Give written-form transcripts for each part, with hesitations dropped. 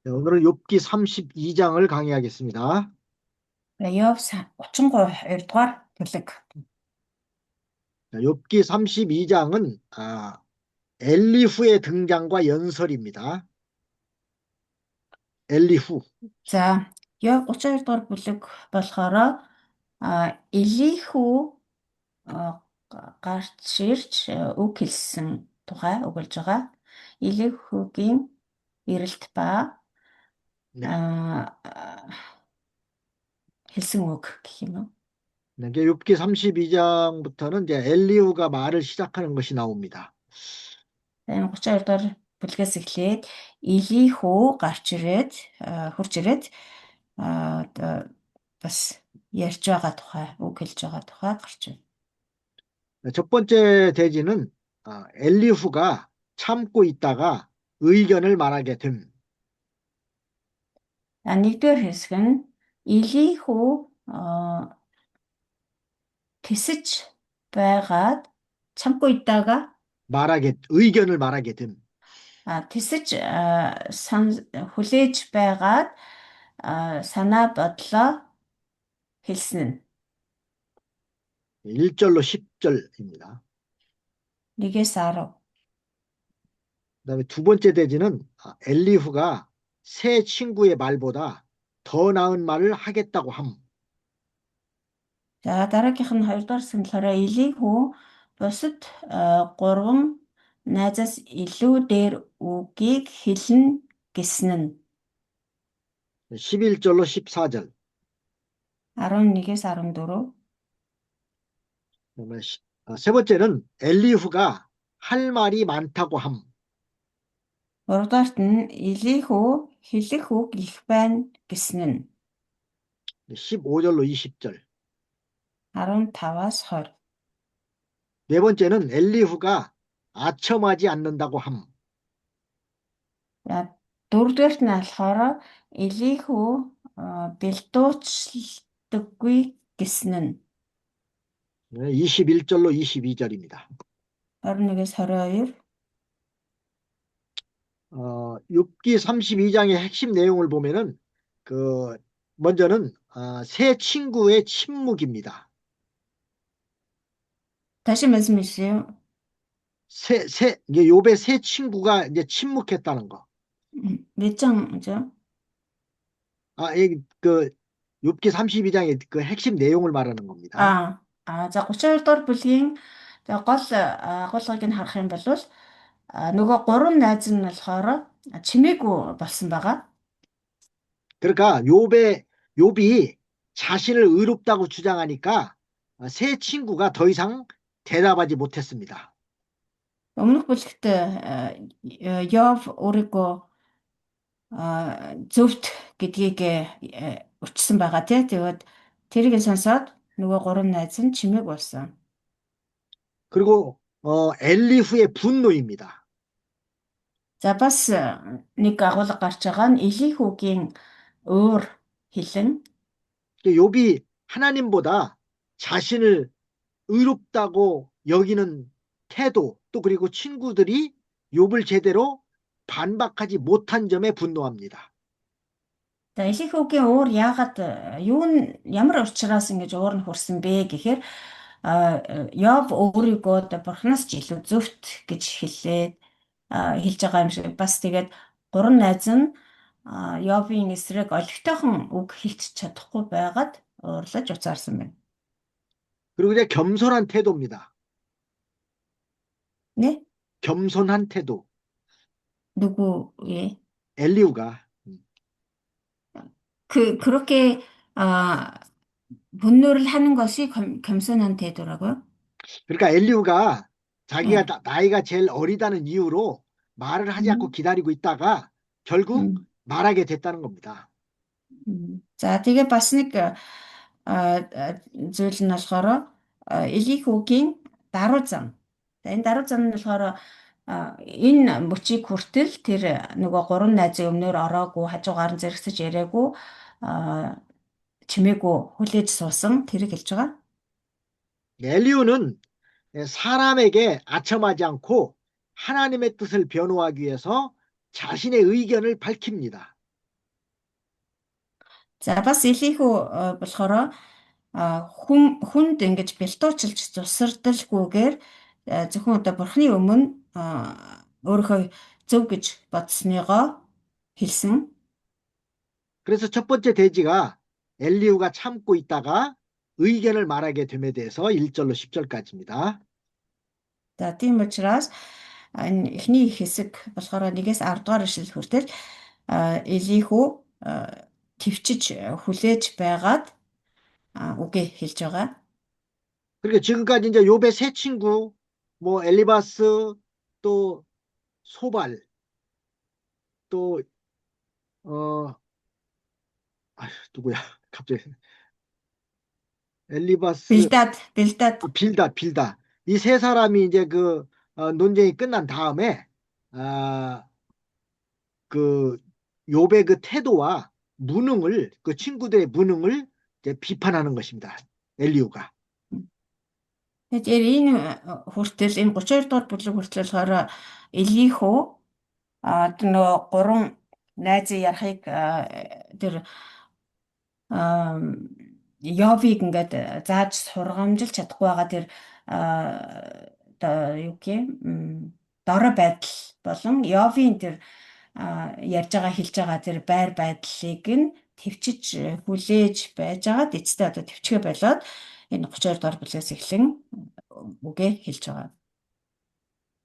네, 오늘은 욥기 32장을 강의하겠습니다. Яов 32 дугаар бүлэг. 욥기 32장은 엘리후의 등장과 연설입니다. 엘리후. За, Яов 32 дугаар бүлэг болохоор Элихүү а, гарч ирж үг хэлсэн тухай өгүүлж байгаа. Элихүүгийн эрэлт ба 네. хэлсэн үг гэх юм уу? 네, 이게 욥기 32장부터는 이제 엘리후가 말을 시작하는 것이 나옵니다. Энэ 32 дугаар бүлгээс эхлээд Элихүү гарч ирээд хурж ирээд одоо бас ярьж байгаа тухай, үг хэлж байгаа тухай гарч байна. 네, 첫 번째 대지는 엘리후가 참고 있다가 의견을 말하게 됨. Нэгдүгээр хэсэг нь Элихүү тэсэж байгаад чамгүй идаага 의견을 말하게 됨. тэсэж хүлээж байгаад санаа бодлоо хэлсэн нь 1절로 10절입니다. 1-10. 그다음에 두 번째 대지는 엘리후가 새 친구의 말보다 더 나은 말을 하겠다고 함. За дараагийнх нь 2 дугаар хэсэг нь болохоор Элихүү бусад 3 найзаас илүү дээр үгийг хэлнэ гэсэн нь 11절로 14절. 11-14. 그다음에 세 번째는 엘리후가 할 말이 많다고 함. 3-дугаарт нь Элихүү хэлэх үг их байна гэсэн нь 15절로 20절. 15-20. 네 번째는 엘리후가 아첨하지 않는다고 함. За 4-дугаарт нь болохоор Элихүү бэлдүүцдэггүй гэсэн нь 21절로 22절입니다. 21-22. 욥기 32장의 핵심 내용을 보면은 먼저는 새 친구의 침묵입니다. 다시 말씀해 주세요. 이게 욥의 새 친구가 이제 침묵했다는 거. 몇 장이죠? 욥기 32장의 그 핵심 내용을 말하는 겁니다. За 32 дугаар бүлгийн гол нь харах юм бол нөгөө 3 найз нь болохоор чимээгүй болсон байгаа. 그러니까 욥이 자신을 의롭다고 주장하니까 새 친구가 더 이상 대답하지 못했습니다. Өмнөх бүлэгт Йов өөрийгөө зөвхт гэдгийг өчсөн байгаа тий. Тэгээд тэрийг сонсоод нөгөө 3 найз нь чимээг болсон. 그리고 엘리후의 분노입니다. За бас нэг агуулга гарч байгаа нь Элихүүгийн өөр хэлэн 욥이 하나님보다 자신을 의롭다고 여기는 태도 또 그리고 친구들이 욥을 제대로 반박하지 못한 점에 분노합니다. За Элихүүгийн өөр яагаад ямар учраас ингэж өөр нь хүрсэн бэ гэхээр Йов өөрийгөө бурхнаас ч илүү зөвхт гэж хэлж байгаа юм шиг бас тэгээд 3 найз нь Йовын эсрэг олигтойхон үг хэлж чадахгүй байгаад уурлаж уцаарсан байна. 그리고 이제 겸손한 태도입니다. 네? 겸손한 태도. 누구의? 엘리후가. 그렇게 분노를 하는 것이 겸손한 태도라고요? 그러니까 엘리후가 자기가 네. 나이가 제일 어리다는 이유로 말을 하지 않고 기다리고 있다가 결국 말하게 됐다는 겁니다. За тэгээ бас нэг зүйл нь болохоор Элихүүгийн даруй зам. За энэ даруй зам нь болохоор энэ мөчийг хүртэл тэр нөгөө 3 найзын өмнөр ороогүй хажуугаар нь зэрэгсэж яриаггүй чимээгүй хүлээж суусан тэрийг хэлж байгаа. 엘리후는 사람에게 아첨하지 않고 하나님의 뜻을 변호하기 위해서 자신의 의견을 밝힙니다. За бас Элихүү болохоор хүнд ингэж бэлтуучилж тусардалгүйгээр зөвхөн одоо бурхны өмнө өөрийнхөө зөв гэж бодсныгоо хэлсэн. 그래서 첫 번째 대지가 엘리후가 참고 있다가 의견을 말하게 됨에 대해서 1절로 10절까지입니다. За тийм учраас энэ эхний хэсэг болохоор 1-ээс 10 дугаар ишлэл хүртэл Элихүү төвчж хүлээж байгаад үгээ хэлж байгаа. 그러니까 지금까지 이제 욥의 세 친구, 뭐 엘리바스, 또 소발, 또 어, 누구야? 갑자기 엘리바스, Бэлдад 빌다. 이 세 사람이 이제 논쟁이 끝난 다음에 그 욥의 그 태도와 무능을 그 친구들의 무능을 이제 비판하는 것입니다. 엘리후가. Тэгэхээр энэ хүртэл энэ 32 дугаар бүлэг хүртэл болохоор Элихүү одоо нөгөө гурван найзын ярахыг тэр Йовыг ингээд зааж сургамжилж чадахгүй байгаа тэр одоо юу гэх юм дорой байдал болон Йовын тэр ярьж байгаа хэлж байгаа тэр байр байдлыг нь төвчж хүлээж байж байгаад эцэстээ одоо төвчгөө болоод энэ 32 дугаар бүлгээс эхлэн үгээ хэлж байгаа.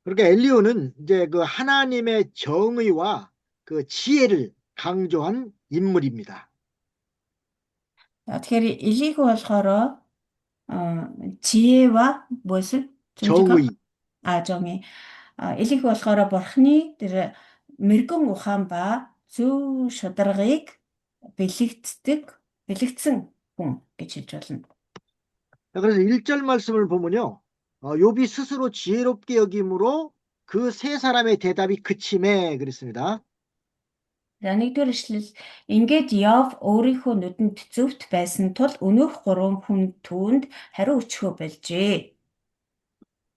그러니까 엘리후는 이제 그 하나님의 정의와 그 지혜를 강조한 인물입니다. Тэгэхээр Элихүү болохоор 지혜와 무엇을 정의. 정의. Элихүү болохоор бурхны тэр мэрэгэн ухаан ба зөв шударгыг бэлэгдсэн хүн гэж хэлж болно. 그래서 1절 말씀을 보면요. 욥이 스스로 지혜롭게 여김으로 그 세 사람의 대답이 그침에 그랬습니다. За нэгдүгээр ишлэл ингээд Йов өөрийнхөө нүдэнд зөвхт байсан тул өнөөх гурван хүн түүнд хариу өчгөө болжээ.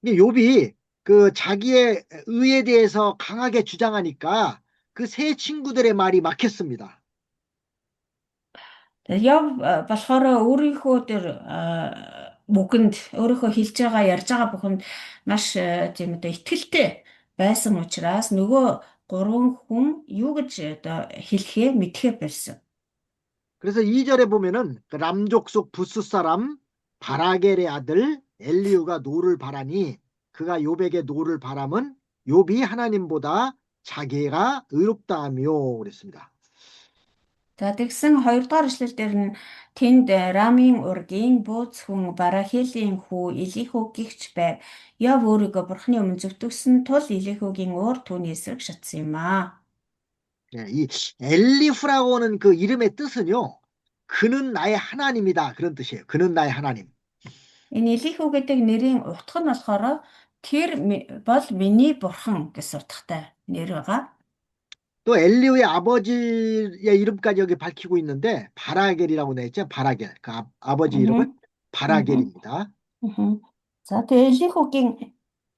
욥이 그 자기의 의에 대해서 강하게 주장하니까 그 세 친구들의 말이 막혔습니다. Йов болохоор өөрийнхөө тэр бүхэнд өөрийнхөө хэлж байгаа ярьж байгаа бүхэнд маш тийм одоо ихтгэлтэй байсан учраас нөгөө гурван хүн юу гэж одоо хэлэхээ мэдхээ болсон. 그래서 2절에 보면은 그 람족속 부스 사람 바라겔의 아들 엘리후가 노를 바라니 그가 욥에게 노를 바람은 욥이 하나님보다 자기가 의롭다 하며 그랬습니다. За тэгсэн 2 дугаар эшлэл дээр нь тэнд Рамын ургийн бууз хүн Барахилийн хүү Элихүү гихч байв. Йов өөрийгөө бурхны өмнө зөвтгсөн тул Элихүүгийн уур түүний эсрэг шатсан юм аа. 이 엘리후라고 하는 그 이름의 뜻은요. 그는 나의 하나님이다 그런 뜻이에요. 그는 나의 하나님. Энэ Элихүү гэдэг нэрийн утга нь болохоор тэр бол миний бурхан гэсэн утгатай нэр байгаа. 또 엘리후의 아버지의 이름까지 여기 밝히고 있는데 바라겔이라고 돼 있죠. 바라겔. 그 아버지 이름은 바라겔입니다. За тэгээ Элихүүгийн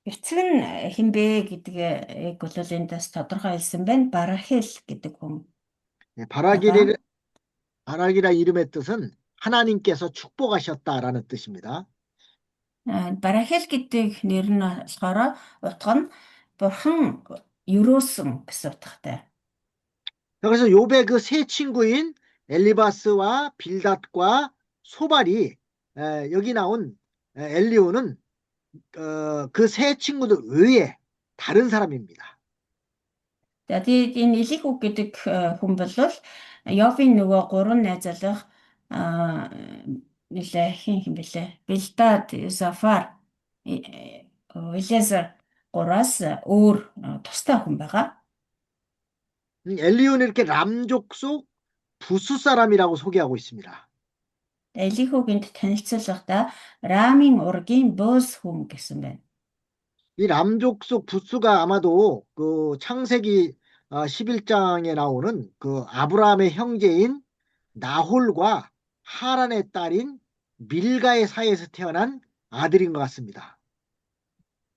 эцэг нь хинбэ гэдгийг бол эндээс тодорхой хэлсэн байна. Барахил гэдэг хүн. 바라겔이라 이름의 뜻은 하나님께서 축복하셨다라는 뜻입니다. Барахил гэдэг нэр нь болохоор утга нь бурхан юрөөсөн гэсэн утгатай. 그래서 욥의 그 세 친구인 엘리바스와 빌닷과 소발이 여기 나온 엘리후는 그 세 친구들 외에 다른 사람입니다. За тэгээд энэ Элихүү гэдэг хүн бол Йовын нөгөө гурван найзалах нэлээ хин бэлээ. Билдад, Зафар, Элиазар гураас өөр тустай хүн байгаа. 엘리후는 이렇게 람족 속 부수 사람이라고 소개하고 있습니다. Элихүүгийнд танилцуулгахдаа Рамын ургийн бөөс хүн гэсэн байна. 이 람족 속 부수가 아마도 그 창세기 11장에 나오는 그 아브라함의 형제인 나홀과 하란의 딸인 밀가의 사이에서 태어난 아들인 것 같습니다.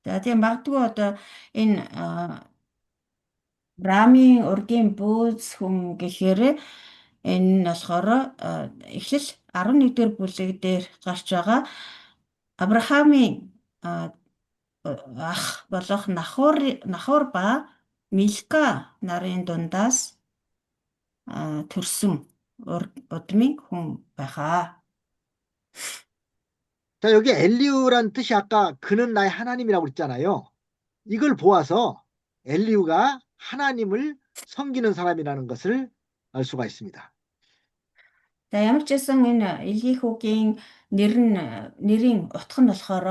За тийм магадгүй одоо энэ Рамын ургийн бөөс хүн гэхээр Энэ нь болохоор Эхлэл 11-р бүлэг дээр гарч байгаа Авраамийн а, ах болох Нахор ба Милка нарын дундаас төрсөн удмын хүн байхаа. 자, 여기 엘리우란 뜻이 아까 그는 나의 하나님이라고 그랬잖아요. 이걸 보아서 엘리우가 하나님을 섬기는 사람이라는 것을 알 수가 있습니다. За ямар ч байсан энэ Элихүүгийн нэрийн утга нь болохоор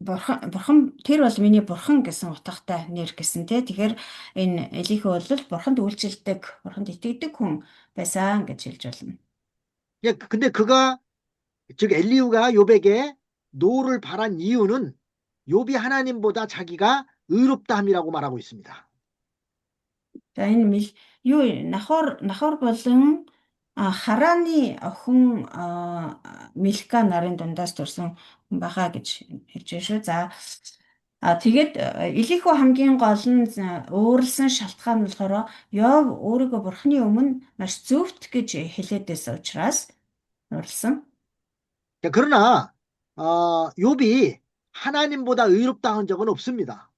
бурхан тэр бол миний бурхан гэсэн утгатай нэр гэсэн тий. Тэгэхээр энэ Элихүү бол бурханд үйлчлдэг, бурханд итгэдэг хүн байсан гэж хэлж болно. 예, 근데 그가 즉 엘리우가 욥에게 노를 바란 이유는 욥이 하나님보다 자기가 의롭다함이라고 말하고 있습니다. За энэ юу Нахор болон Харааны охин Милка нарын дундаас төрсэн хүн байхаа гэж хэлж байна шүү. За тэгээд Элихүү хамгийн гол нь өөрлөсөн шалтгаан нь болохоор Йов өөрийгөө бурхны өмнө маш зөвхт гэж хэлээд байсан учраас өөрлөсөн. 자, 그러나 욥이 하나님보다 의롭다 한 적은 없습니다.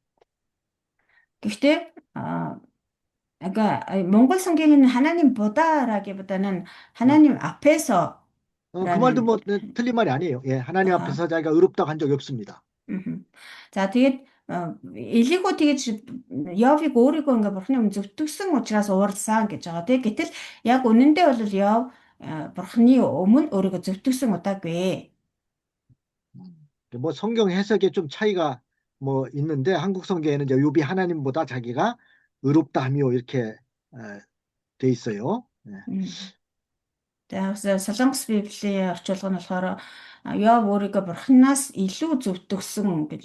Гэхдээ Монгол 성경에는 하나님 보다라기보다는 하나님 그 말도 앞에서라는 뭐 틀린 말이 아니에요. 예, 하나님 앞에서 자기가 의롭다고 한 적이 없습니다. За тэгээд Элигүү тэгэж Йовыг өөрийгөө ингээ бурхны өмнө зөвтгсөн учраас уурласан гэж байгаа тийм. Гэтэл яг үнэндээ бол Йов бурхны өмнө өөрийгөө зөвтгсөн удаагүй. 뭐 성경 해석에 좀 차이가 뭐 있는데 한국 성경에는 이제 욥이 하나님보다 자기가 의롭다하며 이렇게 돼 있어요. Тэгээд Солонгос Библийн орчуулга нь болохоор Йов өөрийгөө бурхнаас илүү зөвтгсөн гэж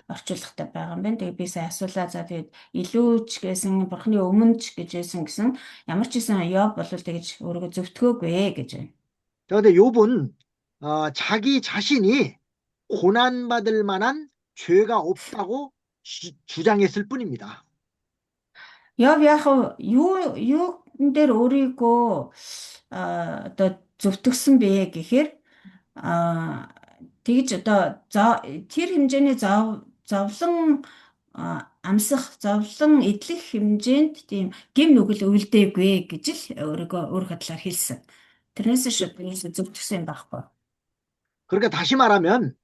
орчуулгатай байгаа юм байна. Тэгээд би сая асуулаа. За тэгээд илүү ч гэсэн бурхны өмнө ч гэж байсан ямар ч гэсэн Йов бол тэгж өөрийгөө зөвтгөөгүй гэж байна. 그런데 욥은 자기 자신이 고난받을 만한 죄가 없다고 주장했을 뿐입니다. Йов яг юу дээр өөрийгөө одоо зөвтгсөн бэ гэхээр тэгж одоо тэр хэмжээний зовлон зовлон эдлэх хэмжээнд тийм гэм нүгэл үйлдээгүй гэж л өөрийнхөө талаар хэлсэн. тэрнээс шууд зөвтгсөн юм байхгүй. 그러니까 다시 말하면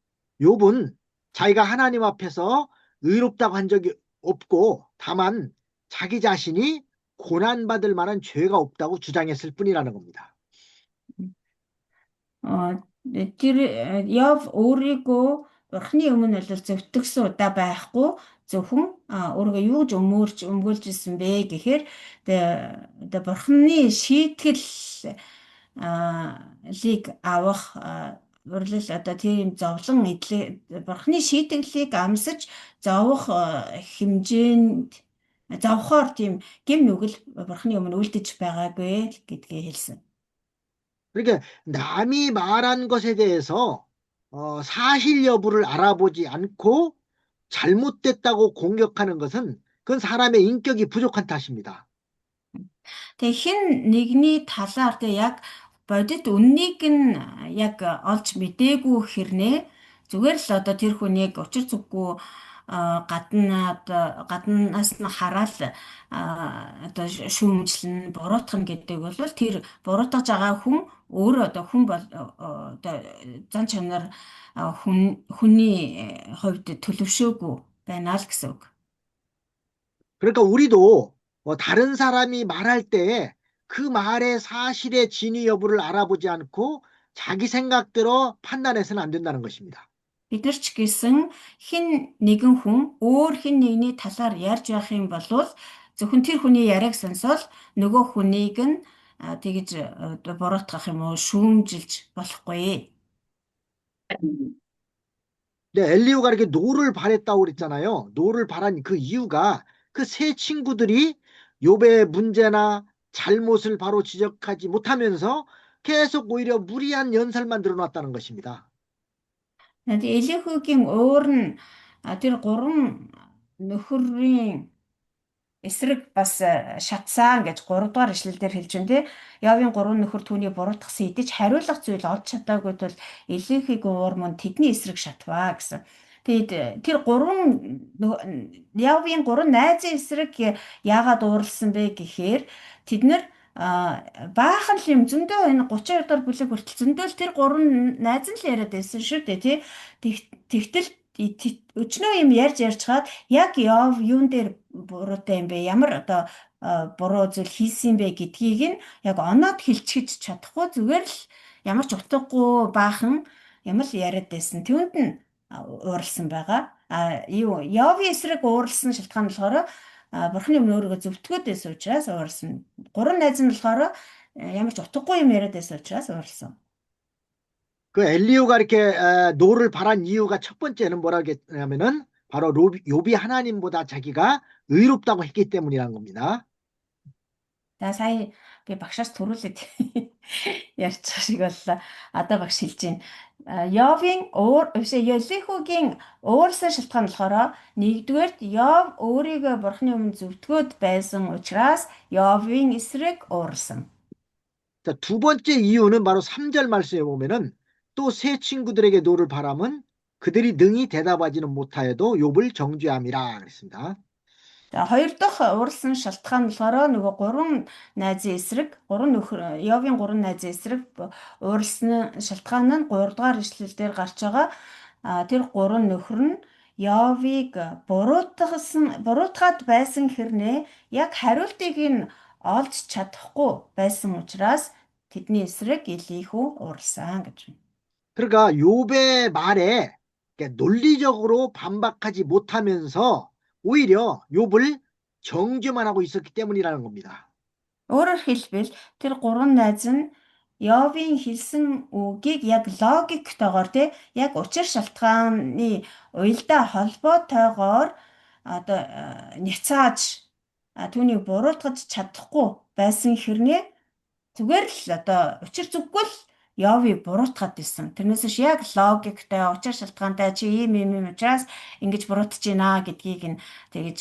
욥은 자기가 하나님 앞에서 의롭다고 한 적이 없고 다만 자기 자신이 고난받을 만한 죄가 없다고 주장했을 뿐이라는 겁니다. Тэр Йов өөрийгөө бурхны өмнө бол зөвтгсөн удаа байхгүй зөвхөн өөрийгөө юу гэж өмгөөлж ирсэн бэ гэхээр одоо бурхны шийтгэл лиг авах урьдчилан одоо тийм зовлон бурхны шийтгэлийг амсаж зовох хэмжээнд зовхоор тийм гэм нүгэл бурхны өмнө үлдэж байгаагүй гэдгийг хэлсэн. 그러니까 남이 말한 것에 대해서 사실 여부를 알아보지 않고 잘못됐다고 공격하는 것은 그건 사람의 인격이 부족한 탓입니다. Тэгээ хин нэгний талаар тэг яг бодит үннийг нь яг олж мдээгүй хэрнээ зүгээр л одоо тэр хүнийг учир зүггүй гаднаас нь хараад одоо шүүмжлэн буруутгах гэдэг бол тэр буруутгаж байгаа хүн өөрөө одоо хүн бол одоо зан чанар хүний хувьд төлөвшөөгүй байна л гэсэн үг. 그러니까 우리도 다른 사람이 말할 때 그 말의 사실의 진위 여부를 알아보지 않고 자기 생각대로 판단해서는 안 된다는 것입니다. Бид нар ч гэсэн хин нэгэн хүн өөр хин нэгний талаар ярьж байх юм бол зөвхөн тэр хүний яриаг сонсоод нөгөө хүнийг нь тэгж буруутгах юм уу шүүмжилж болохгүй. 근데 엘리후가 이렇게 노를 바랬다고 그랬잖아요. 노를 바란 그 이유가 그 세 친구들이 욥의 문제나 잘못을 바로 지적하지 못하면서 계속 오히려 무리한 연설만 늘어놨다는 것입니다. Тэгээд Элихүүгийн өөр нь тэр гурван нөхрийн эсрэг бас шатсан гэж 3 дугаар ишлэлдэр хэлж байна тий. Явын 3 нөхөр түүний буруутгасан идэж хариулах зүйл олж чадаагүй тул Элийнхийг уур мөн тэдний эсрэг шатваа гэсэн. Тэгэд тэр 3 Явын 3 найзын эсрэг яагаад уурлсан бэ гэхээр тэд нар баахан л юм зөндөө энэ 32 дахь бүлэг хүртэл зөндөө л тэр 3 найз нь л яриад байсан шүү дээ тий. Тэгтэл өчнөө юм ярьж чаад яг Йов юун дээр буруутай юм бэ? Ямар одоо буруу зүйл хийсэн бэ гэдгийг нь яг оноод хэлчихэж чадахгүй зүгээр л ямар ч утгагүй баахан юм л яриад байсан. Түүнд нь ууралсан байгаа. Йовын эсрэг ууралсан шалтгаан нь болохоор Бурхны өмнө өөрийгөө зөвтгөөд байсан учраас ууралсан. 3 найз нь болохоор ямар ч утгагүй юм яриад байсан учраас ууралсан. 그 엘리후가 이렇게 노를 바란 이유가 첫 번째는 뭐라겠냐면은 바로 욥이 하나님보다 자기가 의롭다고 했기 때문이라는 겁니다. За сая би багшаас төрүүлээд ярьчих шиг боллоо. Одоо багш хэлж байна. Йовын Елихүүгийн уурсан шалтгаан болохоор нэгдүгээрт Йов өөрийгөө Бурхны өмнө зөвтгөөд байсан учраас Йовын эсрэг уурсан. 자, 두 번째 이유는 바로 3절 말씀에 보면은 또 새 친구들에게 노를 바람은 그들이 능히 대답하지는 못하여도 욥을 정죄함이라 그랬습니다. За хоёр дахь уурсан шалтгаан болохоор нөгөө 3 найзын эсрэг, 3 нөхөр Йовын 3 найзын эсрэг уурсан шалтгаан нь 3 дугаар ишлэлдэр гарч байгаа. Тэр 3 нөхөр нь Йовыг буруутгаад байсан хэрнээ яг хариултыг нь олж чадахгүй байсан учраас тэдний эсрэг Элихүү уурсан гэж байна. 그러니까 욥의 말에 논리적으로 반박하지 못하면서 오히려 욥을 정죄만 하고 있었기 때문이라는 겁니다. Өөрөөр хэлбэл тэр 3 найз нь Йовын хэлсэн үгийг яг логиктойгоор тий яг учир шалтгааны уялдаа холбоотойгоор одоо няцааж түүнийг буруутгаж чадахгүй байсан хэрнээ зүгээр л одоо учир зүггүй л Йовыг буруутгаад байсан. Тэрнээс биш яг логиктэй учир шалтгаантай чи ийм учраас ингэж буруутж байна гэдгийг нь тэгэж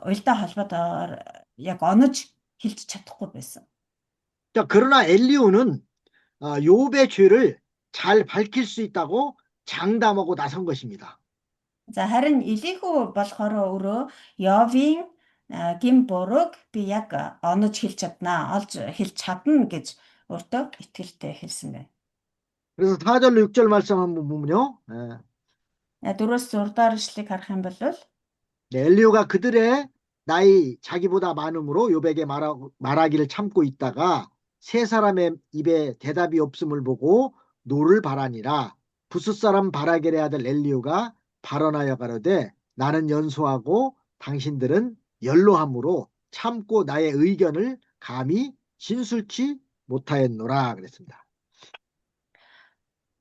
уялдаа холбоотойгоор яг онож хэлж чадахгүй байсан. 자, 그러나 엘리후는 욥의 죄를 잘 밝힐 수 있다고 장담하고 나선 것입니다. За харин Элихүү болохоор өөрөө Йовын гин бурууг би яг онож хэлж чаднаа, олж хэлж чадна гэж өөртөө итгэлтэй хэлсэн байна. 그래서 4절로 6절 말씀 한번 보면요. 4-өөс 6 дахь ишлэгийг харах юм бол 엘리후가 그들의 나이 자기보다 많음으로 욥에게 말하기를 참고 있다가 세 사람의 입에 대답이 없음을 보고 노를 바라니라. 부스 사람 바라겔의 아들 엘리후가 발언하여 가로되 나는 연소하고 당신들은 연로함으로 참고 나의 의견을 감히 진술치 못하였노라 그랬습니다.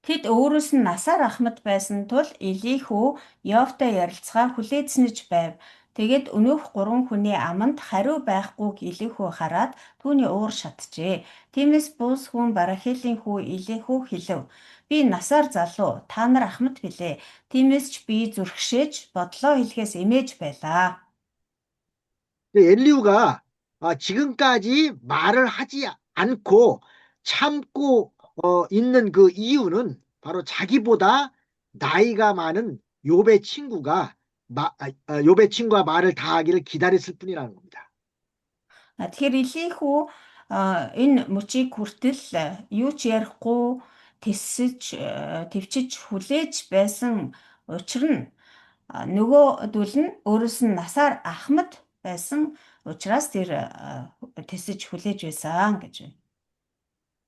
тэд өөрөөс нь насаар ахмад байсан тул Элихүү Йовтой ярилцгаа хүлээцнэж байв. Тэгээд өнөөх 3 хүний аманд хариу байхгүйг Элихүү хараад түүний уур шатжээ. Тиймээс бус хүн Барахилийн хүү Элихүү хэлв. Би насаар залуу, та нар ахмад билээ. Тиймээс ч би зүрхшээж бодлоо хэлэхээс эмээж байлаа. 엘리후가 지금까지 말을 하지 않고 참고 있는 그 이유는 바로 자기보다 나이가 많은 욥의 친구가 말을 다 하기를 기다렸을 뿐이라는 겁니다. Тэгэхээр Элихүү энэ мөчийг хүртэл юу ч ярихгүй төвчж хүлээж байсан учир нь нөгөөдөл нь өөрөөс нь насаар ахмад байсан учраас тэр тэсэж хүлээж байсан гэж байна.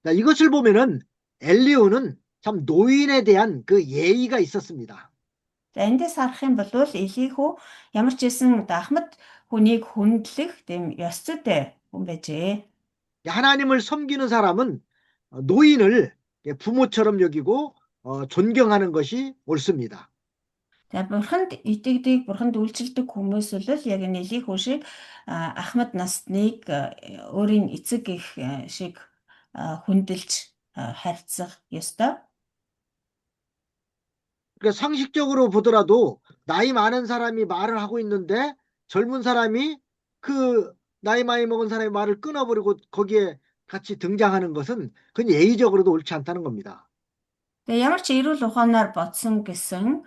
자, 이것을 보면은 엘리후는 참 노인에 대한 그 예의가 있었습니다. За эндээс харах юм бол Элихүү ямар ч байсан ахмад хүнийг хүндлэх тийм ёс зүйтэй хүн байжээ. 하나님을 섬기는 사람은 노인을 부모처럼 여기고 존경하는 것이 옳습니다. За бурханд итгэдэг, бурханд үйлчлдэг хүмүүс бол яг Элихүү шиг ахмад насныг өөрийн эцэг их шиг хүндэлж харьцах ёстой. 그러니까 상식적으로 보더라도 나이 많은 사람이 말을 하고 있는데 젊은 사람이 그 나이 많이 먹은 사람의 말을 끊어버리고 거기에 같이 등장하는 것은 그건 예의적으로도 옳지 않다는 겁니다. Тэгээ ямар ч эрүүл ухаанаар бодсон гэсэн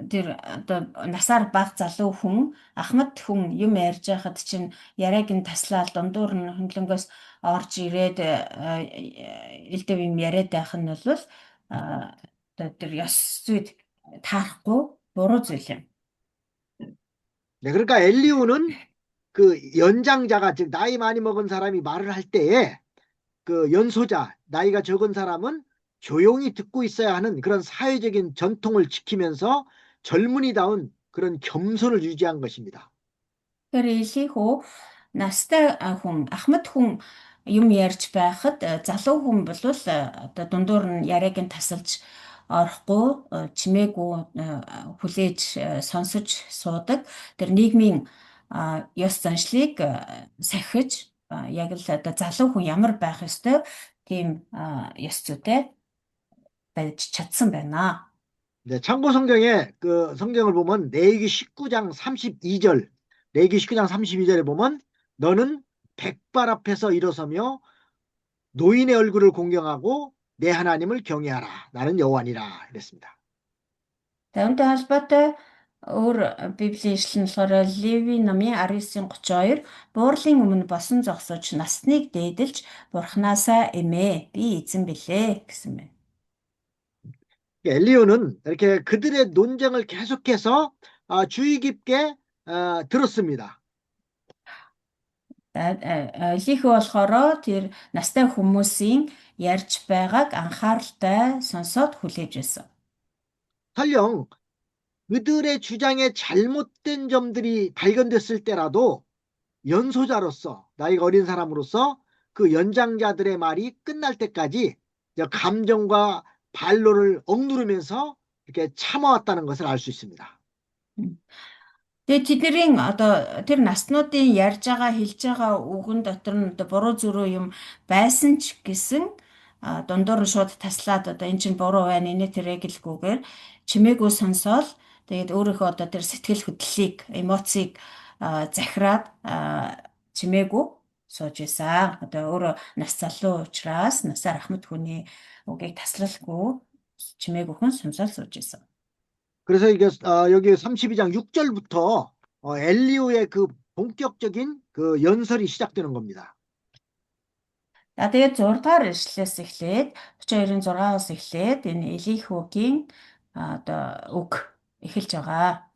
тэр одоо насаар бага залуу хүн ахмад хүн юм ярьж байхад чинь яриаг нь таслаад дундуур нь хөндлөнгөөс орж ирээд элдэв юм яриад байх нь бол одоо тэр ёс зүйд таарахгүй буруу зүйл юм. 네, 그러니까 엘리후는 그 연장자가 즉 나이 많이 먹은 사람이 말을 할 때에 그 연소자 나이가 적은 사람은 조용히 듣고 있어야 하는 그런 사회적인 전통을 지키면서 젊은이다운 그런 겸손을 유지한 것입니다. Тэгэхээр Илийнхүү настай хүн, ахмад хүн юм ярьж байхад залуу хүн бол одоо дундуур нь яриаг нь тасалж орохгүй, чимээгүй хүлээж сонсож суудаг. Тэр нийгмийн ёс заншлыг сахиж яг л одоо залуу хүн ямар байх ёстой тийм ёс зүйтэй байж чадсан байна. 네, 참고 성경에 그 성경을 보면 레위기 19장 32절, 레위기 19장 32절에 보면 너는 백발 앞에서 일어서며 노인의 얼굴을 공경하고 내 하나님을 경외하라. 나는 여호와니라. 이랬습니다. Тавтай холбоотой өөр Библийн ишлэл нь болохоор Леви намын 19:32 буурлын өмнө босон зогсож насныг дээдэлж бурхнаасаа эмээ би эзэн билээ гэсэн байна. 엘리야는 이렇게 그들의 논쟁을 계속해서 주의 깊게 들었습니다. Лихо болохоор тэр настай хүмүүсийн ярьж байгааг анхааралтай сонсоод хүлээж байсан. 설령 그들의 주장에 잘못된 점들이 발견됐을 때라도 연소자로서 나이가 어린 사람으로서 그 연장자들의 말이 끝날 때까지 감정과 반론을 억누르면서 이렇게 참아왔다는 것을 알 수 있습니다. Тэгээ тэдний одоо тэр наснуудын ярьж байгаа хэлж байгаа үгэн дотор нь одоо буруу зөрүү юм байсан ч гэсэн дундуур нь шууд таслаад одоо эн чинь буруу байна энэ тэрэг гэлгүйгээр чимээгүй сонсоол тэгээд өөрийнхөө одоо тэр сэтгэл хөдлөлийг эмоцийг захираад чимээгүй сууж ийсэн. Одоо өөрөө нас залуу учраас насаар ахмад хүний үгийг таслалгүй чимээгүй хүн сонсоод сууж ийсэн. 그래서 이게 여기 32장 6절부터 엘리후의 그 본격적인 그 연설이 시작되는 겁니다. Тэгээд 6 дугаар ишлэлээс эхлээд 32-ын 6-аас эхлээд энэ Элихүүгийн одоо үг эхэлж байгаа.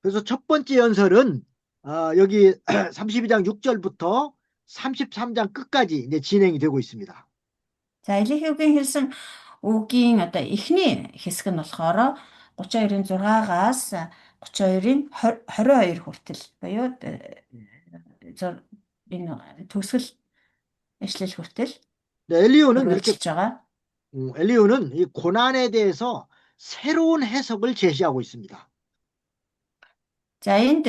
그래서 첫 번째 연설은 여기 32장 6절부터 33장 끝까지 이제 진행이 되고 있습니다. За Элихүүгийн хэлсэн үгийн одоо эхний хэсэг нь болохоор 32-ын 6-аас 32-ын 22 хүртэл буюу энэ төгсгөл ишлэл хүртэл 엘리후는 이렇게 үргэлжилж байгаа. 엘리후는 이 고난에 대해서 새로운 해석을 제시하고 있습니다. За энд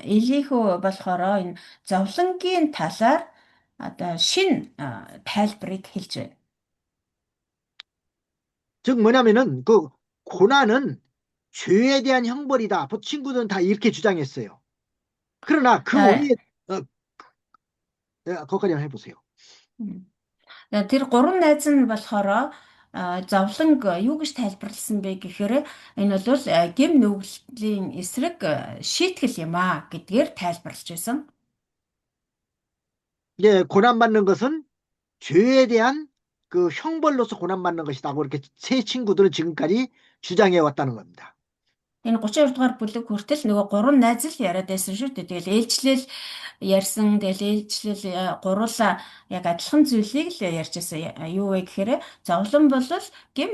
Элихүү болохоор энэ зовлонгийн талаар одоо шин тайлбарыг хэлж байна. 즉 뭐냐면은 그 고난은 죄에 대한 형벌이다. 친구들은 다 이렇게 주장했어요. 그러나 그 원리에 거기까지만 해보세요. Тэр гурван найз нь болохоор зовлон юу гэж тайлбарласан бэ гэхээр энэ бол гэм нүглийн эсрэг шийтгэл юм аа гэдгээр тайлбарлаж байсан. 예, 고난받는 것은 죄에 대한 그 형벌로서 고난받는 것이다고 이렇게 세 친구들은 지금까지 주장해 왔다는 겁니다. Энэ 32 дугаар бүлэг хүртэл нөгөө гурван найз л яриад байсан шүү дээ. Тэгэл ээлжлэл ярьсан, тэгэл ээлжлэл гуруула яг адилхан зүйлийг л ярьж байсан. Юу вэ гэхээр зовлон бол гэм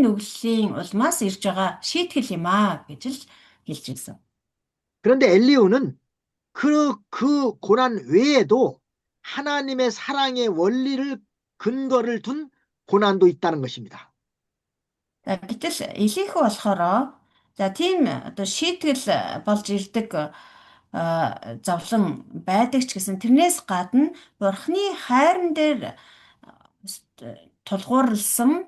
нүглийн улмаас ирж байгаа шийтгэл юм аа гэж л хэлж байсан. 그런데 엘리후는 그 고난 외에도 하나님의 사랑의 원리를 근거를 둔 고난도 있다는 것입니다. За гэтэл Элихүү болохоор за тийм одоо шийтгэл болж ирдэг зовлон байдаг ч гэсэн тэрнээс гадна Бурхны хайран дээр тулгуурласан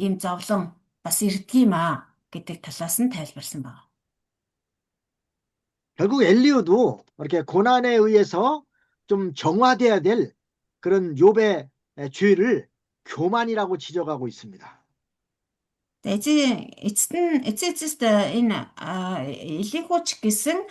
ийм зовлон бас ирдгийм аа гэдэг талаас нь тайлбарсан байна. 결국 엘리후도 이렇게 고난에 의해서 좀 정화돼야 될 그런 욥의 죄를 교만이라고 지적하고 있습니다. Эцэст энэ Илихуч гэсэн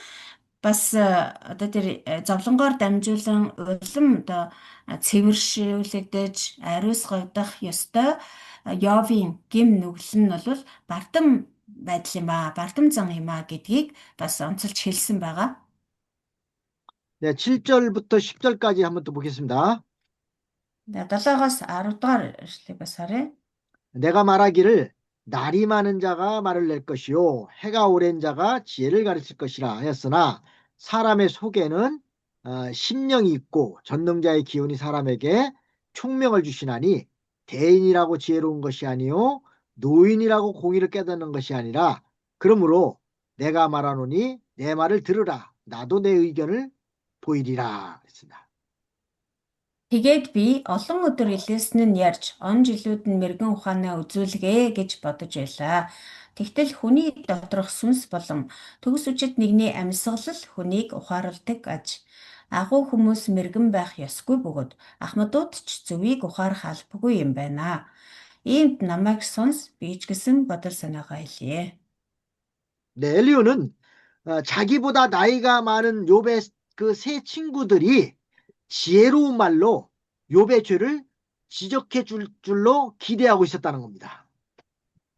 бас одоо тэр зовлонгоор дамжуулан улам одоо цэвэршүүлэгдэж ариусгагдах ёстой Йовын гим нүгэл нь бол бардам байдал юм аа, бардам зан юм аа гэдгийг бас онцолж хэлсэн байгаа. 네, 7절부터 10절까지 한번 또 보겠습니다. 7-аас 10 дугаар эшлэгийг бас харъя. 내가 말하기를 날이 많은 자가 말을 낼 것이요 해가 오랜 자가 지혜를 가르칠 것이라 하였으나 사람의 속에는 심령이 있고 전능자의 기운이 사람에게 총명을 주시나니 대인이라고 지혜로운 것이 아니요 노인이라고 공의를 깨닫는 것이 아니라 그러므로 내가 말하노니 내 말을 들으라 나도 내 의견을 보이리라 했습니다. Тэгээд би олон өдөр илээсэн нь ярьж, он жилүүд нь мэрэгэн ухаанаа үзүүлгээ гэж бодож байлаа. Тэгтэл хүний доторх сүнс болон төгс үчид нэгний амьсгалал хүнийг ухаарладаг аж. Агуу хүмүүс мэрэгэн байх ёсгүй бөгөөд ахмадууд ч зөвийг ухаарах албагүй юм байна. Иймд намайг сонс би ч гэсэн бодол санаагаа хэлье. 네, 엘리후는 자기보다 나이가 많은 욥의 그 세 친구들이 지혜로운 말로 욥의 죄를 지적해 줄 줄로 기대하고 있었다는 겁니다.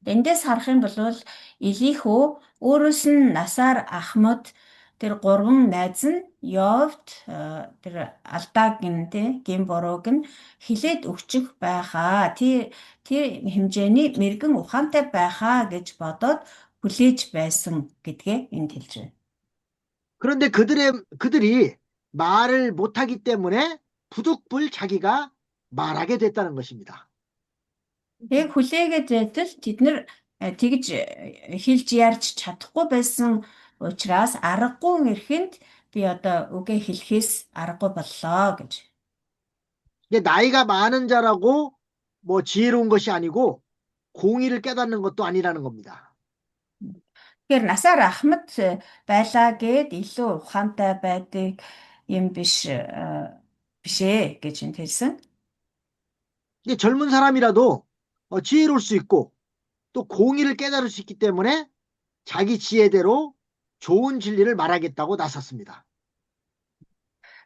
Эндээс харах юм бол Илихүү өөрөөс нь насаар ахмад тэр гурван найз нь Йовт тэр алдааг гин бурууг нь хилээд өгчих байхаа. Тэр хэмжээний мэрэгэн ухаантай байхаа гэж бодоод хүлээж байсан гэдгээ энд хэлж байна. 그런데 그들이 말을 못하기 때문에 부득불 자기가 말하게 됐다는 것입니다. Яг хүлээгээд байтал тэд нэр тэгж хэлж ярьж чадахгүй байсан учраас аргагүй эрхэнд би одоо үгээ хэлэхээс аргагүй боллоо гэж. 이게 나이가 많은 자라고 뭐 지혜로운 것이 아니고 공의를 깨닫는 것도 아니라는 겁니다. Тэгэхээр насаар ахмад байлаа гэд илүү ухаантай байдаг юм бишээ гэж энд хэлсэн. 이게 젊은 사람이라도 지혜로울 수 있고 또 공의를 깨달을 수 있기 때문에 자기 지혜대로 좋은 진리를 말하겠다고 나섰습니다.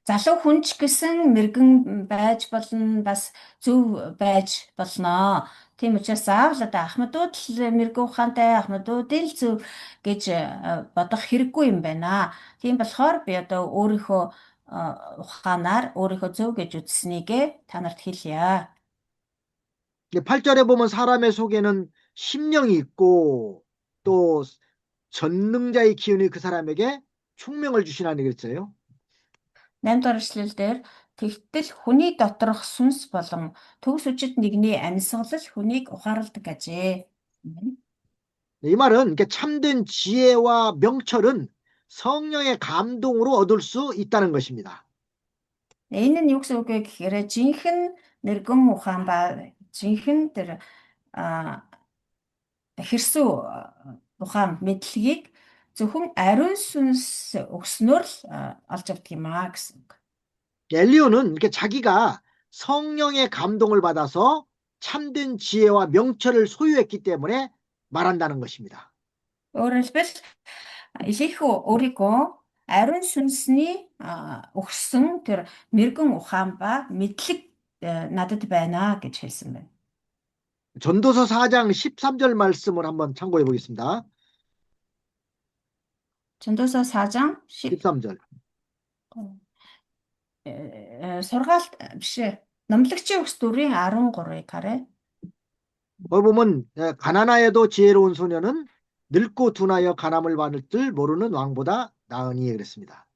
Залуу хүн ч гэсэн мэрэгэн байж болно, бас зөв байж болно. Тийм учраас заавал одоо ахмадууд л мэрэгэн ухаантай, ахмадуудын л зөв гэж бодох хэрэггүй юм байна. Тийм болохоор би одоо өөрийнхөө ухаанаар өөрийнхөө зөв гэж үзснийг та нарт хэлье. 8절에 보면 사람의 속에는 심령이 있고 또 전능자의 기운이 그 사람에게 총명을 주시나니 그랬어요. 8 дугаар эшлэлдэр тэгтэл хүний доторх сүнс болон төгс үчид нэгний амьсгалал хүнийг ухаарладаг ажээ. 이 말은 이렇게 참된 지혜와 명철은 성령의 감동으로 얻을 수 있다는 것입니다. Энэ нь юу гэсэн үг вэ гэхээр жинхэнэ мэрэгэн ухаан ба жинхэнэ тэр хэрсүү ухаан мэдлэгийг зөвхөн ариун сүнс өгснөөр л олж авдаг юм аа гэсэн үг. 엘리후는 이렇게 자기가 성령의 감동을 받아서 참된 지혜와 명철을 소유했기 때문에 말한다는 것입니다. Өөрөөр хэлбэл Илихүү өөрийгөө ариун сүнсний өгсөн тэр мэрэгэн ухаан ба мэдлэг надад байна гэж хэлсэн байна. 전도서 4장 13절 말씀을 한번 참고해 보겠습니다. 전도서 4장 13절. сургаалт биш ээ. Номлогчийн өгс 4-ийн 13-ыг харъя. 거기 보면 가난하여도 지혜로운 소녀는 늙고 둔하여 가남을 받을 줄 모르는 왕보다 나으니 그랬습니다.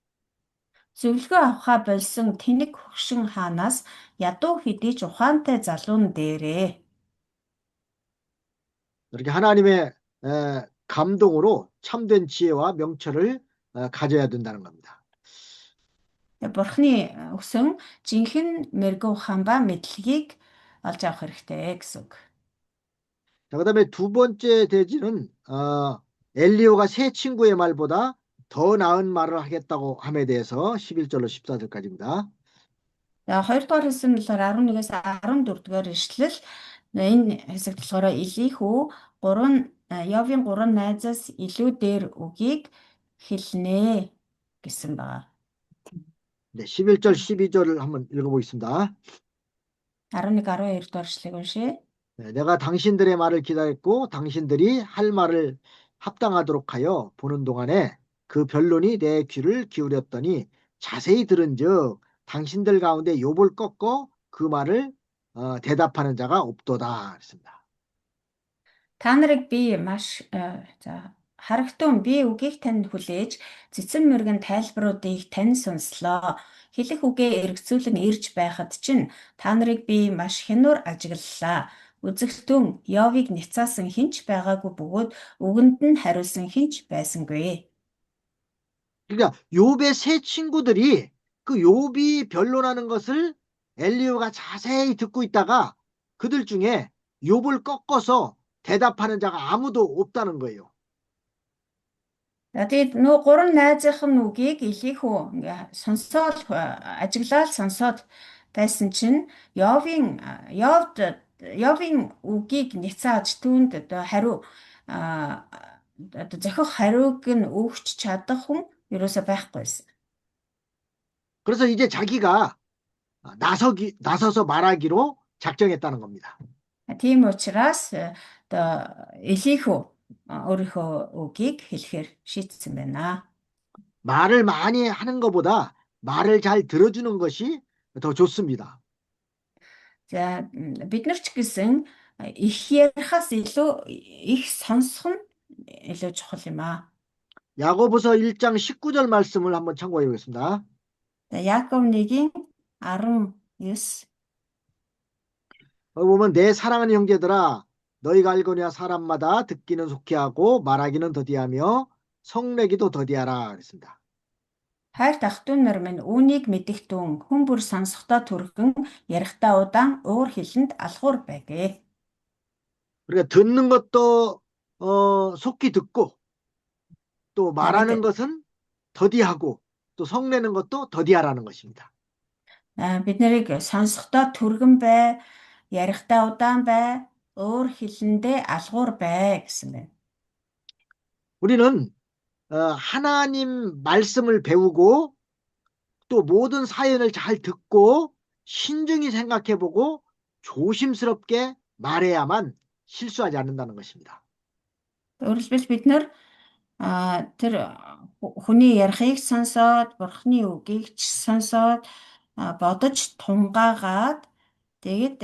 Зөвлөгөө авахаа болсон тэнэг хөгшин хаанаас ядуу хэдий ч ухаантай залуун дээрээ. 이렇게 하나님의 감동으로 참된 지혜와 명철을 가져야 된다는 겁니다. Бурхны өгсөн жинхэнэ мэрэгэн ухаан ба мэдлэгийг олж авах хэрэгтэй гэсэн үг. 자, 그다음에 두 번째 대지는 엘리후가 세 친구의 말보다 더 나은 말을 하겠다고 함에 대해서 11절로 14절까지입니다. За хоёрдугаар хэсэг нь болохоор 11-ээс 14-р эшлэл. Энэ хэсэгт болохоор Илихүү Йовын гурван найзаас илүү дээр үгийг хэлнэ гэсэн байна. 네, 11절, 12절을 한번 읽어보겠습니다. 11, 12-р эшлэгийг уншъя. 네, 내가 당신들의 말을 기다렸고 당신들이 할 말을 합당하도록 하여 보는 동안에 그 변론이 내 귀를 기울였더니 자세히 들은즉 당신들 가운데 욥을 꺾어 그 말을 대답하는 자가 없도다 그랬습니다. Та нарыг би маш за харагтун би үгийг танд хүлээж цэцэн мөргэн тайлбаруудыг тань сонслоо. Хэлэх үгээ эргцүүлэн ирж байхад чинь та нарыг би маш хянуур ажиглалаа. Үзэгтэн Йовыг няцаасан хинч байгаагүй бөгөөд үгэнд нь хариулсан хинч байсангүй. 그러니까 욥의 세 친구들이 그 욥이 변론하는 것을 엘리후가 자세히 듣고 있다가 그들 중에 욥을 꺾어서 대답하는 자가 아무도 없다는 거예요. За тэгээд нөө гурван найзынх нь үгийг Илихүү ингээ сонсоод ажиглаад сонсоод байсан чинь Йовын үгийг няцааж түүнд одоо хариу одоо зохих хариуг нь өгч чадах хүн ерөөсөй байхгүй байсан. 그래서 이제 자기가 나서서 말하기로 작정했다는 겁니다. Тийм учраас одоо Илихүү өөрийнхөө үгийг хэлэхээр шийдсэн байна. 말을 많이 하는 것보다 말을 잘 들어주는 것이 더 좋습니다. За бид нар ч гэсэн их ярихаас илүү их сонсох нь илүү чухал юм аа. 야고보서 1장 19절 말씀을 한번 참고해 보겠습니다. За Яаков 1-ийн 19 보면 내 사랑하는 형제들아 너희가 알거니와 사람마다 듣기는 속히 하고 말하기는 더디하며 성내기도 더디하라 그랬습니다. хайрт ах トゥ нар минь үүнийг мэдэх түн хүн бүр сонсохдоо түргэн ярихдаа удаан уур хэлэнд алхуур байгээ. 그러니까 듣는 것도 속히 듣고 또 말하는 것은 더디하고 또 성내는 것도 더디하라는 것입니다. Бид нарыг сонсохдоо түргэн бай, ярихдаа удаан бай, уур хэлэндээ алхуур бай гэсэн байна. 우리는 하나님 말씀을 배우고 또 모든 사연을 잘 듣고 신중히 생각해보고 조심스럽게 말해야만 실수하지 않는다는 것입니다. Өөрөөр хэлбэл бид нар тэр хүний ярихыг сонсоод, бурхны үгийг ч сонсоод бодож тунгаагаад тэгээд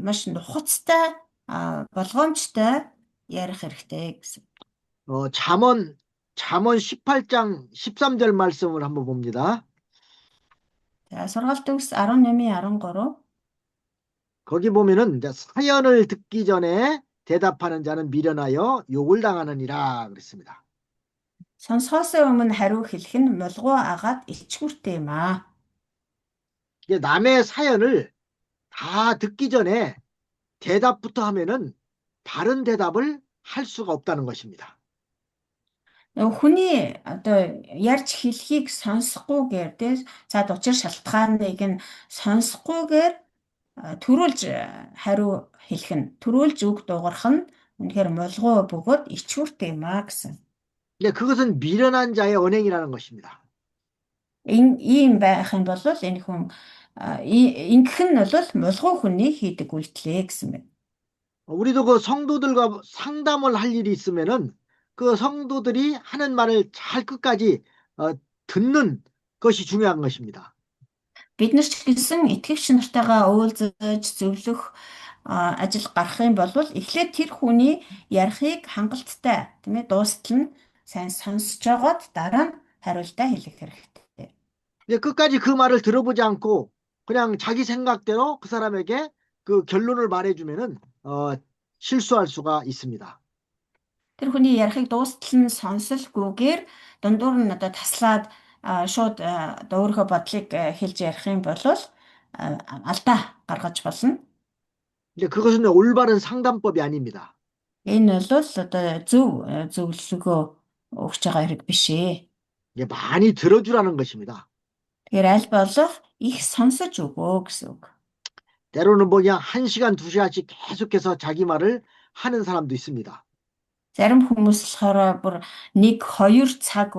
маш нухацтай болгоомжтой ярих хэрэгтэй гэсэн. 잠언 18장 13절 말씀을 한번 봅니다. 자, сургаалт төгс 18:13. 거기 보면은 이제 사연을 듣기 전에 대답하는 자는 미련하여 욕을 당하느니라 그랬습니다. Сонсохоос өмнө хариу хэлэх нь мулгуу агаад ичгүүртэй юм аа. 이게 남의 사연을 다 듣기 전에 대답부터 하면은 바른 대답을 할 수가 없다는 것입니다. Хүний одоо ярьж хэлхийг сонсохгүйгээр тий цаад учир шалтгааныг нь сонсохгүйгээр төрүүлж хариу хэлэх нь төрүүлж үг дуурах нь үнэхээр мулгуу бөгөөд ичгүүртэй юм аа гэсэн. 그것은 미련한 자의 언행이라는 것입니다. Ийм байх юм бол энэ хүн ингэх нь бол мулгуу хүний хийдэг үйлдэлээ гэсэн байна. 우리도 그 성도들과 상담을 할 일이 있으면은 그 성도들이 하는 말을 잘 끝까지 듣는 것이 중요한 것입니다. Бид нар ч гэсэн итгэгч нартайгаа уулзаж зөвлөх ажил гарах юм бол эхлээд тэр хүний ярихыг хангалттай тийм ээ дуустал нь сайн сонсож байгаад дараа нь хариултаа хэлэх хэрэгтэй. 끝까지 그 말을 들어보지 않고 그냥 자기 생각대로 그 사람에게 그 결론을 말해주면은 실수할 수가 있습니다. Тэр хүний ярихыг дуустал нь сонсолгүйгээр дундуур нь одоо таслаад шууд өөрийнхөө бодлыг хэлж ярих юм бол алдаа гаргаж болно. 그것은 올바른 상담법이 아닙니다. Энэ бол одоо зөв зөвлөгөө өгч байгаа хэрэг биш ээ. 이게 많이 들어주라는 것입니다. Тэгэхээр аль болох их сонсож өгөө гэсэн үг. 때로는 뭐 그냥 1시간, 2시간씩 계속해서 자기 말을 하는 사람도 있습니다. Зарим хүмүүс болохоор бүр 1-2 цаг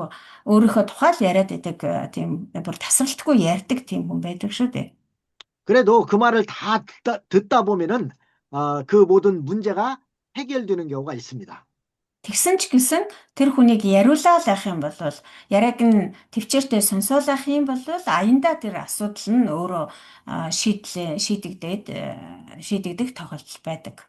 өөрийнхөө тухай л яриад байдаг тийм бүр тасралтгүй ярьдаг тийм хүн байдаг шүү дээ. 그래도 그 말을 다 듣다 보면은 그 모든 문제가 해결되는 경우가 있습니다. Тэгсэн ч гэсэн тэр хүнийг яриулаад байх юм бол яриаг нь төвчээртэй сонсоол байх юм бол аяндаа тэр асуудал нь өөрөө шийдэгдэх тохиолдол байдаг.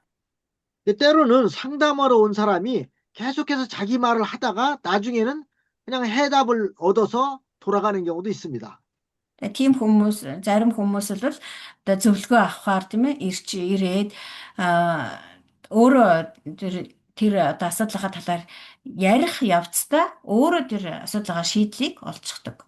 때로는 상담하러 온 사람이 계속해서 자기 말을 하다가 나중에는 그냥 해답을 얻어서 돌아가는 경우도 있습니다. Тийм хүмүүс зарим хүмүүс л одоо зөвлөгөө авахаар тийм ээ ирээд өөрөө тэр одоо асуудлынхаа талаар ярих явцдаа өөрөө тэр асуудлынхаа шийдлийг олцдог.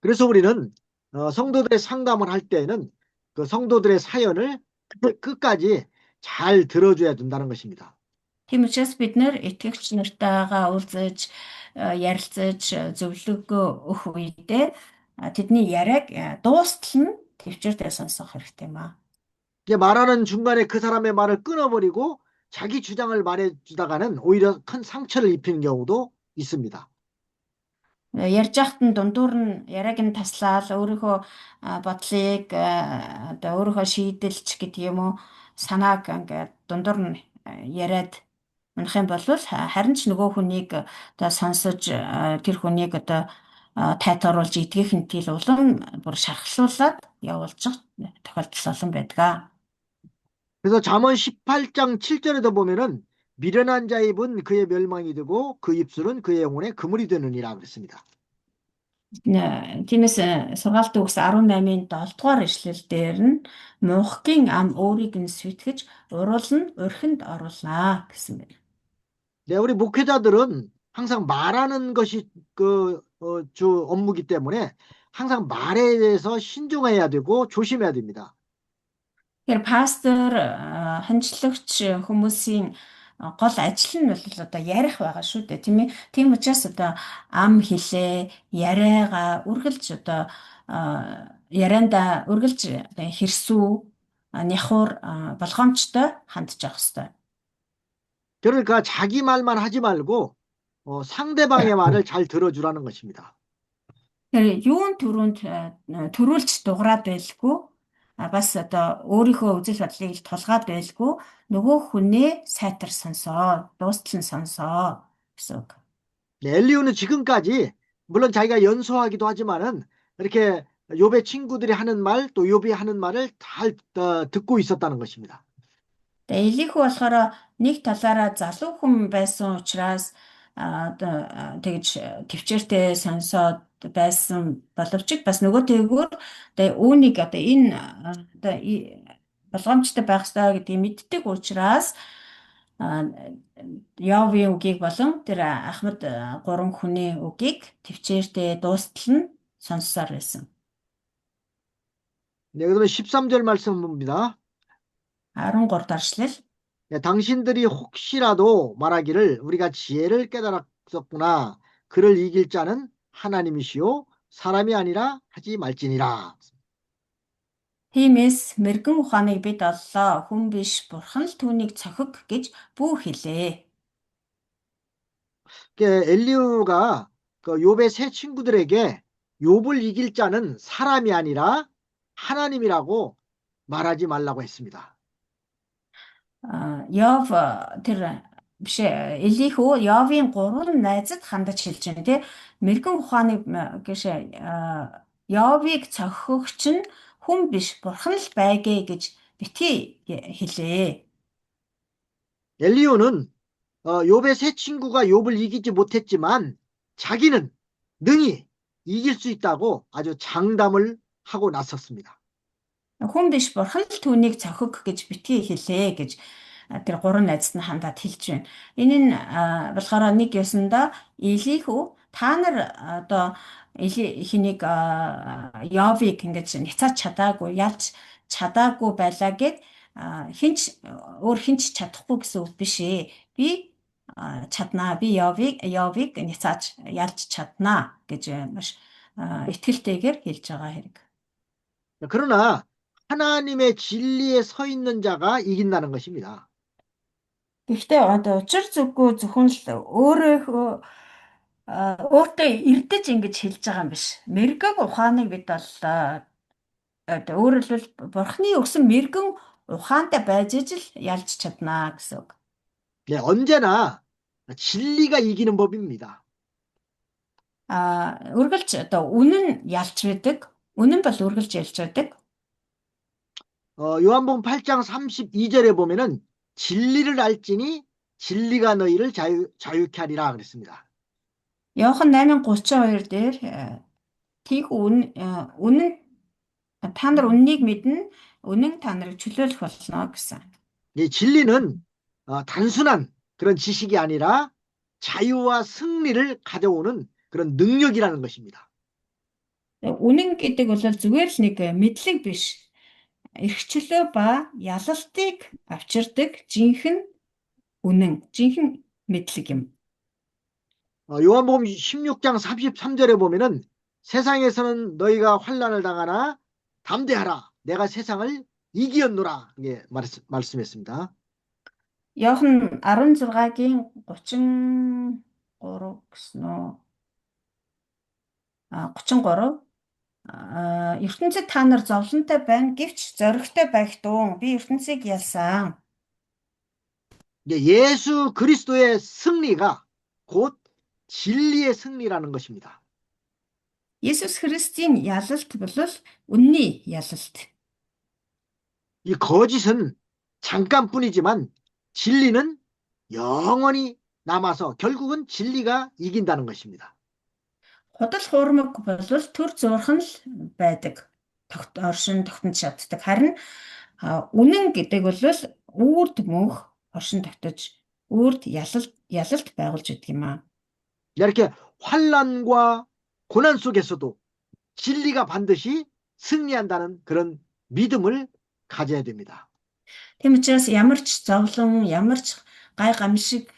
그래서 우리는 성도들의 상담을 할 때에는 그 성도들의 사연을 끝까지 잘 들어줘야 된다는 것입니다. Тийм учраас бид нэр итгэгч нартайгаа уулзаж ярилцаж зөвлөгөө өгөх үедээ тэдний яриаг дуустал нь төвчээртэй сонсох хэрэгтэй маа. 이게 말하는 중간에 그 사람의 말을 끊어버리고 자기 주장을 말해주다가는 오히려 큰 상처를 입히는 경우도 있습니다. Ярьж байхад нь дундуур нь яриаг нь таслаад өөрийнхөө бодлыг одоо өөрийнхөө шийдэлч гэдэг юм уу санааг ингээд дундуур нь яриад унах юм бол харин ч нөгөө хүнийг одоо сонсож тэр хүнийг одоо тайтгаруулж эдгийнхэнтэй л улам бүр шархлуулад явуулчих тохиолдол олон байдаг. 그래서 잠언 18장 7절에도 보면은 미련한 자의 입은 그의 멸망이 되고 그 입술은 그의 영혼에 그물이 되느니라 그랬습니다. Тиймээс сургаалт үгс 18-ын 7 дугаар ишлэл дээр нь мухгийн ам өөрийг нь сүйтгэж уруул нь өрхөнд оруулнаа гэсэн байна. 네, 우리 목회자들은 항상 말하는 것이 주 업무기 때문에 항상 말에 대해서 신중해야 되고 조심해야 됩니다. Тэгэхээр пастор ханчлагч хүмүүсийн гол ажил нь бол одоо ярих байгаа шүү дээ тийм ээ. Тийм учраас одоо ам хэлээ яриагаа үргэлж одоо ярианда үргэлж хэрсүү няхуур болгоомжтой хандж явах хэрэгтэй. 그러니까 자기 말만 하지 말고 상대방의 말을 잘 들어주라는 것입니다. Тэгэхээр юун төрүүлж дуграад байлгүй бас одоо өөрийнхөө үзэл бодлыг тулгаад байлгүй нөгөө хүнээ сайтар сонсоо, дуустал нь сонсоо гэсэн үг. 네, 엘리후는 지금까지 물론 자기가 연소하기도 하지만은 이렇게 욥의 친구들이 하는 말 또 욥이 하는 말을 잘 듣고 있었다는 것입니다. Тэгээ Элиху болохоор нэг талаараа залуу хүн байсан учраас одоо тэгж төвчээртэй сонсоод байсан боловч бас нөгөө тэгвэр тэгээ үүнийг одоо энэ одоо болгоомжтой байх ёстой гэдгийг мэддэг учраас Явын үгийг болон тэр Ахмад 3 хүний үгийг төвчээртэй дуустал нь сонссоор байсан. 네, 그러면 13절 말씀 봅니다. 13 даршлал. 네, 당신들이 혹시라도 말하기를 우리가 지혜를 깨달았었구나. 그를 이길 자는 하나님이시요 사람이 아니라 하지 말지니라. Тиймээс мэрэгэн ухааныг бид оллоо. Хүн биш бурхан л түүнийг цохиг гэж бүү хэлээ. 엘리후가 그 욥의 세 친구들에게 욥을 이길 자는 사람이 아니라 하나님이라고 말하지 말라고 했습니다. Яв тэр биш Элиху Явын 3 найзад хандаж хэлж байна тий. Мэрэгэн ухааныг гэж Явыг цохигч нь хүн биш бурхан л байгээ гэж битгий хэлээ. 엘리후는 욥의 세 친구가 욥을 이기지 못했지만 자기는 능히 이길 수 있다고 아주 장담을 하고 나섰습니다. Хүн биш бурхан л түүнийг цохиг гэж битгий хэлээ гэж тэр 3 найзад нь хандаад хэлж байна. Энэ нь болохоор нэг ёсондоо Элиху та нар одоо эхнийг Явыг ингэж няцаач чадаагүй, ялж чадаагүй байлаа гэд хинч чадахгүй гэсэн үг биш ээ. Би чаднаа. Би Йовыг няцааж ялж чаднаа гэж маш итгэлтэйгээр хэлж байгаа хэрэг. 그러나 하나님의 진리에 서 있는 자가 이긴다는 것입니다. Гэхдээ одоо учир зүггүй зөвхөн л өөртөө эрдэж ингэж хэлж байгаа юм биш. Мэргэг ухааныг бид бол одоо өөрөөр хэлбэл бурхны өгсөн мэргэн ухаантай байж ижил ялж чаднаа гэсэн үг. 네, 언제나 진리가 이기는 법입니다. Үргэлж одоо үнэн ялч байдаг. Үнэн бол үргэлж ялж байдаг. 요한복음 8장 32절에 보면은 진리를 알지니 진리가 너희를 자유케 하리라 그랬습니다. Иохан 8:32 дээр тийг үнэн та нар үннийг мэднэ, үнэн та нарыг чөлөөлөх болно гэсэн. 이 진리는 단순한 그런 지식이 아니라 자유와 승리를 가져오는 그런 능력이라는 것입니다. Үнэн гэдэг бол зүгээр л нэг мэдлэг биш. Эрхчлөө ба ялалтыг авчирдаг жинхэнэ үнэн, жинхэнэ мэдлэг юм. 요한복음 16장 33절에 보면은 세상에서는 너희가 환난을 당하나 담대하라. 내가 세상을 이기었노라. 이게 말씀했습니다. Иохан 16-гийн 33 гэсэн үү? 33 ертөнцид та нар зовлонтой байна гэвч зоригтой байх дуу. Би ертөнцийг ялсан. 예수 그리스도의 승리가 곧 진리의 승리라는 것입니다. Есүс Христийн ялалт бол үнний ялалт. 이 거짓은 잠깐뿐이지만 진리는 영원히 남아서 결국은 진리가 이긴다는 것입니다. Худал хуурмаг бол төр зуурхан л байдаг. Оршин тогтнож чаддаг. Харин үнэн гэдэг бол үрд мөнх оршин тогтож үрд ялалт байгуулж идэг юм аа. 이렇게 환난과 고난 속에서도 진리가 반드시 승리한다는 그런 믿음을 가져야 됩니다. Тийм учраас ямар ч зовлон, ямар ч гай гамшиг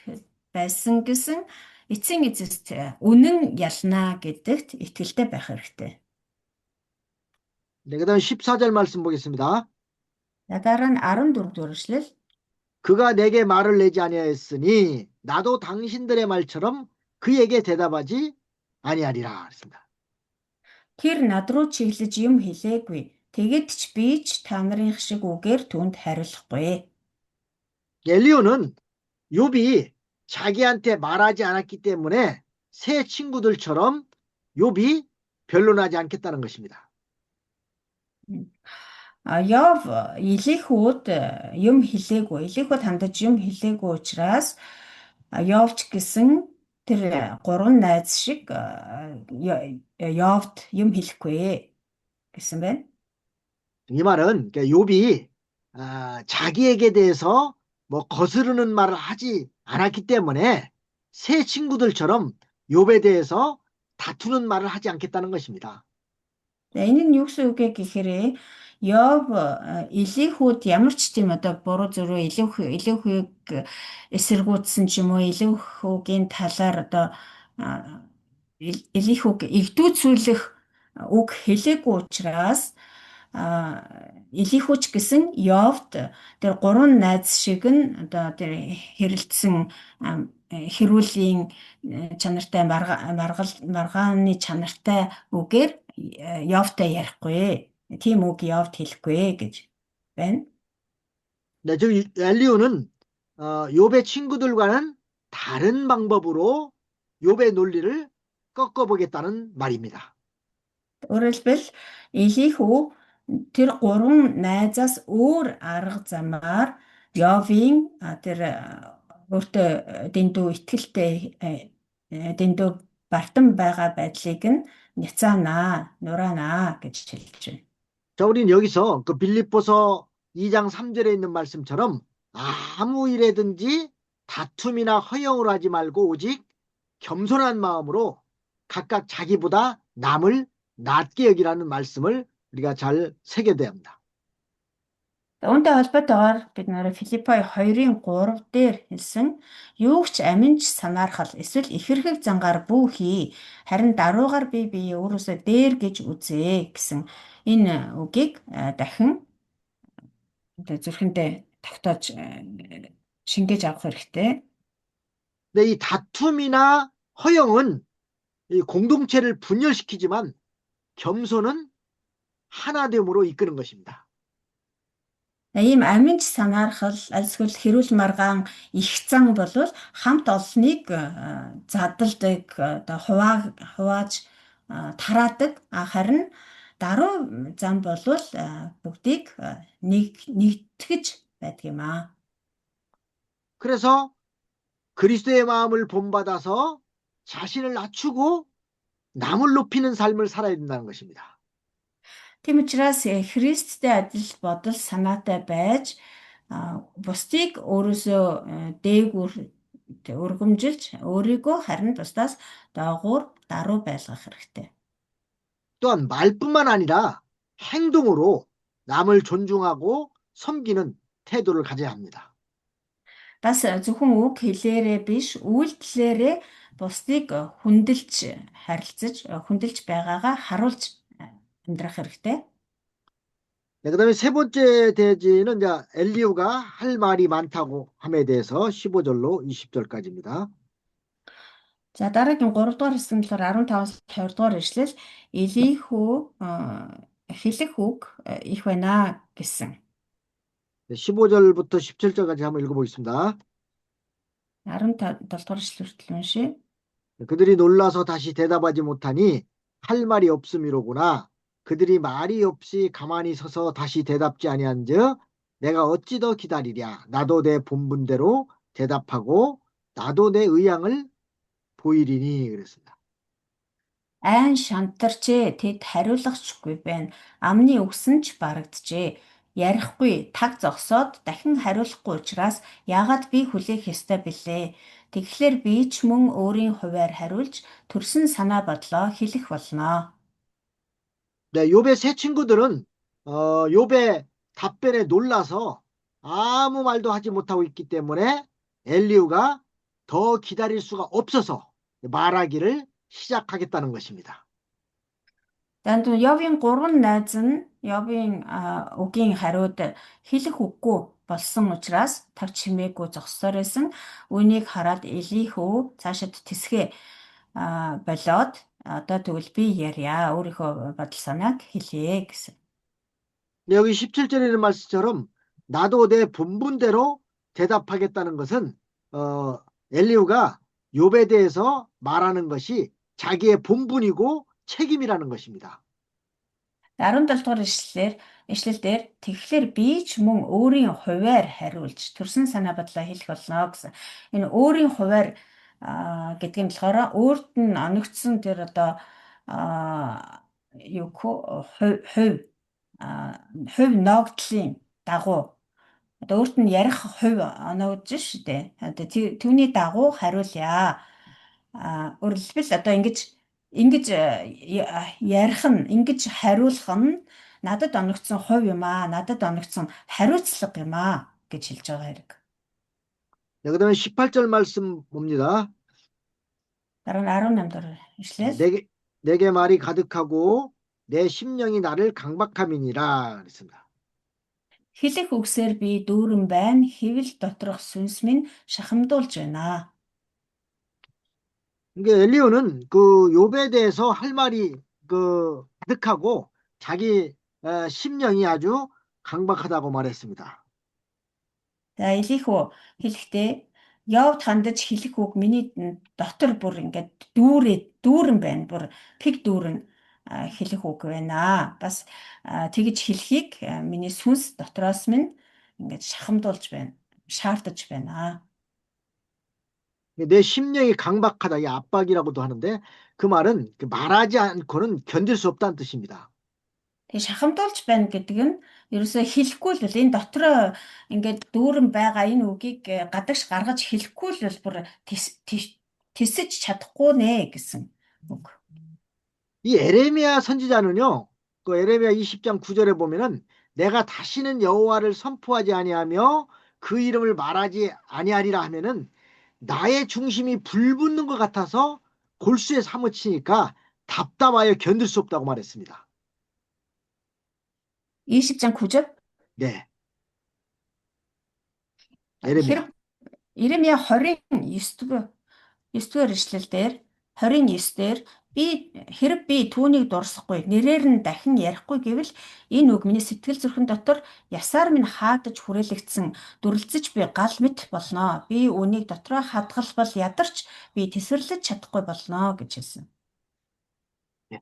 байсан гэсэн эцсийн эцэст үнэн ялнаа гэдэгт итгэлтэй байх хэрэгтэй. 네, 그다음 14절 말씀 보겠습니다. Дараа нь 14 дугаар эшлэл. 그가 내게 말을 내지 아니하였으니 나도 당신들의 말처럼 그에게 대답하지 아니하리라 했습니다. Тэр над руу чиглэж юм хэлээгүй. Тэгэд ч би ч та нарын шиг үгээр түүнд хариулахгүй. 엘리오는 욥이 자기한테 말하지 않았기 때문에 새 친구들처럼 욥이 변론하지 않겠다는 것입니다. Йов Илихүүд юм хэлээгүй. Илихүүд хандаж юм хэлээгүй учраас Йовч гэсэн тэр гурван найз шиг Йовд юм хэлэхгүй гэсэн байна. 이 말은 욥이 자기에게 대해서 뭐 거스르는 말을 하지 않았기 때문에 새 친구들처럼 욥에 대해서 다투는 말을 하지 않겠다는 것입니다. Энэ нь юу гэсэн үг гэхээр Йов Илихүүд ямар ч тийм одоо буруу зөрөө Илихүйг эсэргүүцсэн ч юм уу Илихүүгийн талаар одоо Илихүүг игдүүцүүлэх үг хэлээгүй учраас Илихүүч гэсэн Йовд тэр гурван найз шиг нь одоо тэр хэрэлдсэн хэрүүлийн чанартай маргааны чанартай үгээр Йовтай ярихгүй. Тийм үг Йовд хэлэхгүй гэж байна. 네, 즉 엘리오는 욥의 친구들과는 다른 방법으로 욥의 논리를 꺾어보겠다는 말입니다. Өөрөөр хэлбэл Илихүү тэр гурван найзаас өөр арга замаар Йовийн тэр өөртөө дэндүү итгэлтэй дэндүү бартан байгаа байдлыг нь няцаанаа, нураанаа гэж хэлж байна. 자, 우리는 여기서 그 빌립보서 2장 3절에 있는 말씀처럼 아무 일에든지 다툼이나 허영을 하지 말고 오직 겸손한 마음으로 각각 자기보다 남을 낮게 여기라는 말씀을 우리가 잘 새겨야 합니다. Үүнтэй холбоотойгоор бид нэр Филиппой 2-ын 3 дээр хэлсэн юу ч аминч санаархал эсвэл ихэрхэг зангаар бүү хий. Харин даруугаар бие биеэ өөрөөсөө дээр гэж үзээ гэсэн энэ үгийг дахин зүрхэндээ тогтоож шингээж авах хэрэгтэй. 근데 이 다툼이나 허영은 이 공동체를 분열시키지만 겸손은 하나됨으로 이끄는 것입니다. Ийм аминч санаархал альсгэл хэрүүл маргаан их зан болвол хамт олныг задалдаг, одоо хувааж тараадаг. Харин даруй зам болвол бүгдийг нэгтгэж байдаг юм аа. 그래서 그리스도의 마음을 본받아서 자신을 낮추고 남을 높이는 삶을 살아야 된다는 것입니다. Тийм учраас Христтэй адил бодол санаатай байж бусдыг өөрөөсөө дээгүүр өргөмжилж өөрийгөө харин бусдаас доогуур даруй байлгах хэрэгтэй. 또한 말뿐만 아니라 행동으로 남을 존중하고 섬기는 태도를 가져야 합니다. Бас зөвхөн үг хэлээрээ биш, үйлдэлээрээ бусдыг хүндэлж харилцаж, хүндэлж байгаагаа харуулж амьдрах хэрэгтэй. 네, 그다음에 세 번째 대지는 이제 엘리후가 할 말이 많다고 함에 대해서 15절로 20절까지입니다. За дараагийн 3 дугаар хэсэг нь болохоор 15-аас 20 дугаар ишлэл Элихүү хэлэх үг их байна гэсэн. 15절부터 17절까지 한번 읽어보겠습니다. 17 дугаар ишлэл хүртэл уншия. 그들이 놀라서 다시 대답하지 못하니 할 말이 없음이로구나. 그들이 말이 없이 가만히 서서 다시 대답지 아니한즉 내가 어찌 더 기다리랴. 나도 내 본분대로 대답하고 나도 내 의향을 보이리니 그랬습니다. Айн шантарчээ тэд хариулахчгүй байна. Амны үгсэн ч барагджээ. Ярихгүй таг зогсоод дахин хариулахгүй учраас яагаад би хүлээх ёстой бэлээ? Тэгэхээр би ч мөн өөрийн хуваар хариулж төрсөн санаа бодлоо хэлэх болно. 네, 욥의 세 친구들은 욥의 답변에 놀라서 아무 말도 하지 못하고 있기 때문에 엘리후가 더 기다릴 수가 없어서 말하기를 시작하겠다는 것입니다. Данд Йовын 3 найз нь Йовын үгийн хариуд хэлэх үггүй болсон учраас таг чимээгүй зогссоор байсан. Үүнийг хараад Элихүү цаашид тэсгээ болоод одоо тэгвэл би ярья. өөрийнхөө бодол санааг хэлье гэсэн. 여기 17절에 있는 말씀처럼 나도 내 본분대로 대답하겠다는 것은 엘리후가 욥에 대해서 말하는 것이 자기의 본분이고 책임이라는 것입니다. 17 дугаар ишлэлдэр тэгэхээр би ч мөн өөрийн хуваар хариулж төрсэн санаа бодлоо хэлэх болно гэсэн. Энэ өөрийн хуваар гэдэг нь болохоор өөрт нь оногдсон тэр одоо хувь ногдлын дагуу одоо өөрт нь ярих хувь оногдож шүү дээ. Одоо түүний дагуу хариулъя. Өөрөөр хэлбэл одоо ингэж ярих нь, ингэж хариулах нь надад оногдсон хувь юм аа, надад оногдсон хариуцлага юм аа гэж хэлж байгаа хэрэг. 네, 그다음에 18절 말씀 봅니다. Дараа нь 18 дугаар ишлэл. 내게 말이 가득하고 내 심령이 나를 강박함이니라 그랬습니다. Хэлэх үгсээр би дүүрэн байна, хэвэл доторх сүнс минь шахамдуулж байна. 그러니까 엘리후는 그 욥에 대해서 할 말이 가득하고 자기 심령이 아주 강박하다고 말했습니다. За Элихүү хэлэхдээ Йовд хандаж хэлэх үг миний дотор бүр ингээд дүүрэн байна. Бүр пиг дүүрэн хэлэх үг байна. Бас тэгж хэлхийг миний сүнс дотроос минь ингээд шахамдуулж байна. шаардаж байна. 내 심령이 강박하다, 이 압박이라고도 하는데 그 말은 말하지 않고는 견딜 수 없다는 뜻입니다. Тэгээ шахамдуулж байна гэдэг нь ерөөсөө хэлэхгүй л бол энэ дотроо ингээд дүүрэн байгаа энэ үгийг гадагш гаргаж хэлэхгүй л бол бүр тисэж чадахгүй нэ гэсэн үг. 이 에레미야 선지자는요, 그 에레미야 20장 9절에 보면은 내가 다시는 여호와를 선포하지 아니하며 그 이름을 말하지 아니하리라 하면은 나의 중심이 불붙는 것 같아서 골수에 사무치니까 답답하여 견딜 수 없다고 말했습니다. 20장 9절. 네, Хэрэг 예레미야. Иремья 29-р эшлэлдэр 29-дэр би түүнийг дурсахгүй нэрээр нь дахин ярихгүй гэвэл энэ үг миний сэтгэл зүрхэн дотор ясаар минь хаагдаж хүрээлэгдсэн дүрлцэж би гал мэт болно. Би үүнийг дотроо хадгалбал ядарч би тесвэрлэж чадахгүй болно гэж хэлсэн. 네.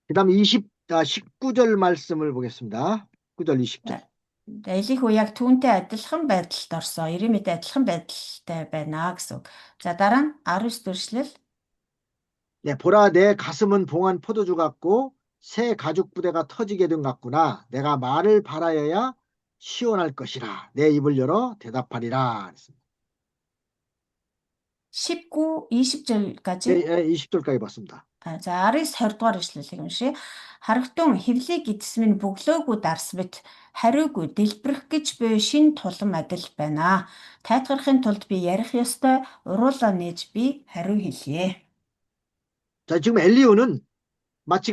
그다음 19절 말씀을 보겠습니다. 19절 20절. Элихүү яг түүнтэй адилхан байдалд орсон. Иремьятэй адилхан байдалтай байна гэсэн үг. За дараа нь 19 дөрвөл 네, 보라 내 가슴은 봉한 포도주 같고 새 가죽 부대가 터지게 된 같구나. 내가 말을 바라여야 시원할 것이라. 내 입을 열어 대답하리라. 그랬습니다. 19, 20절까지. 네, 20절까지 봤습니다. За 19 20 дугаар эшлэлийг уншия. Харагтун хэвлий гидс минь бөглөөгүй дарс бит хариугүй дэлбэрэх гэж буй шин тулам адил байна. Тайтгарахын тулд би ярих ёстой уруулаа нээж би хариу хэлье. 자, 지금 엘리후는 마치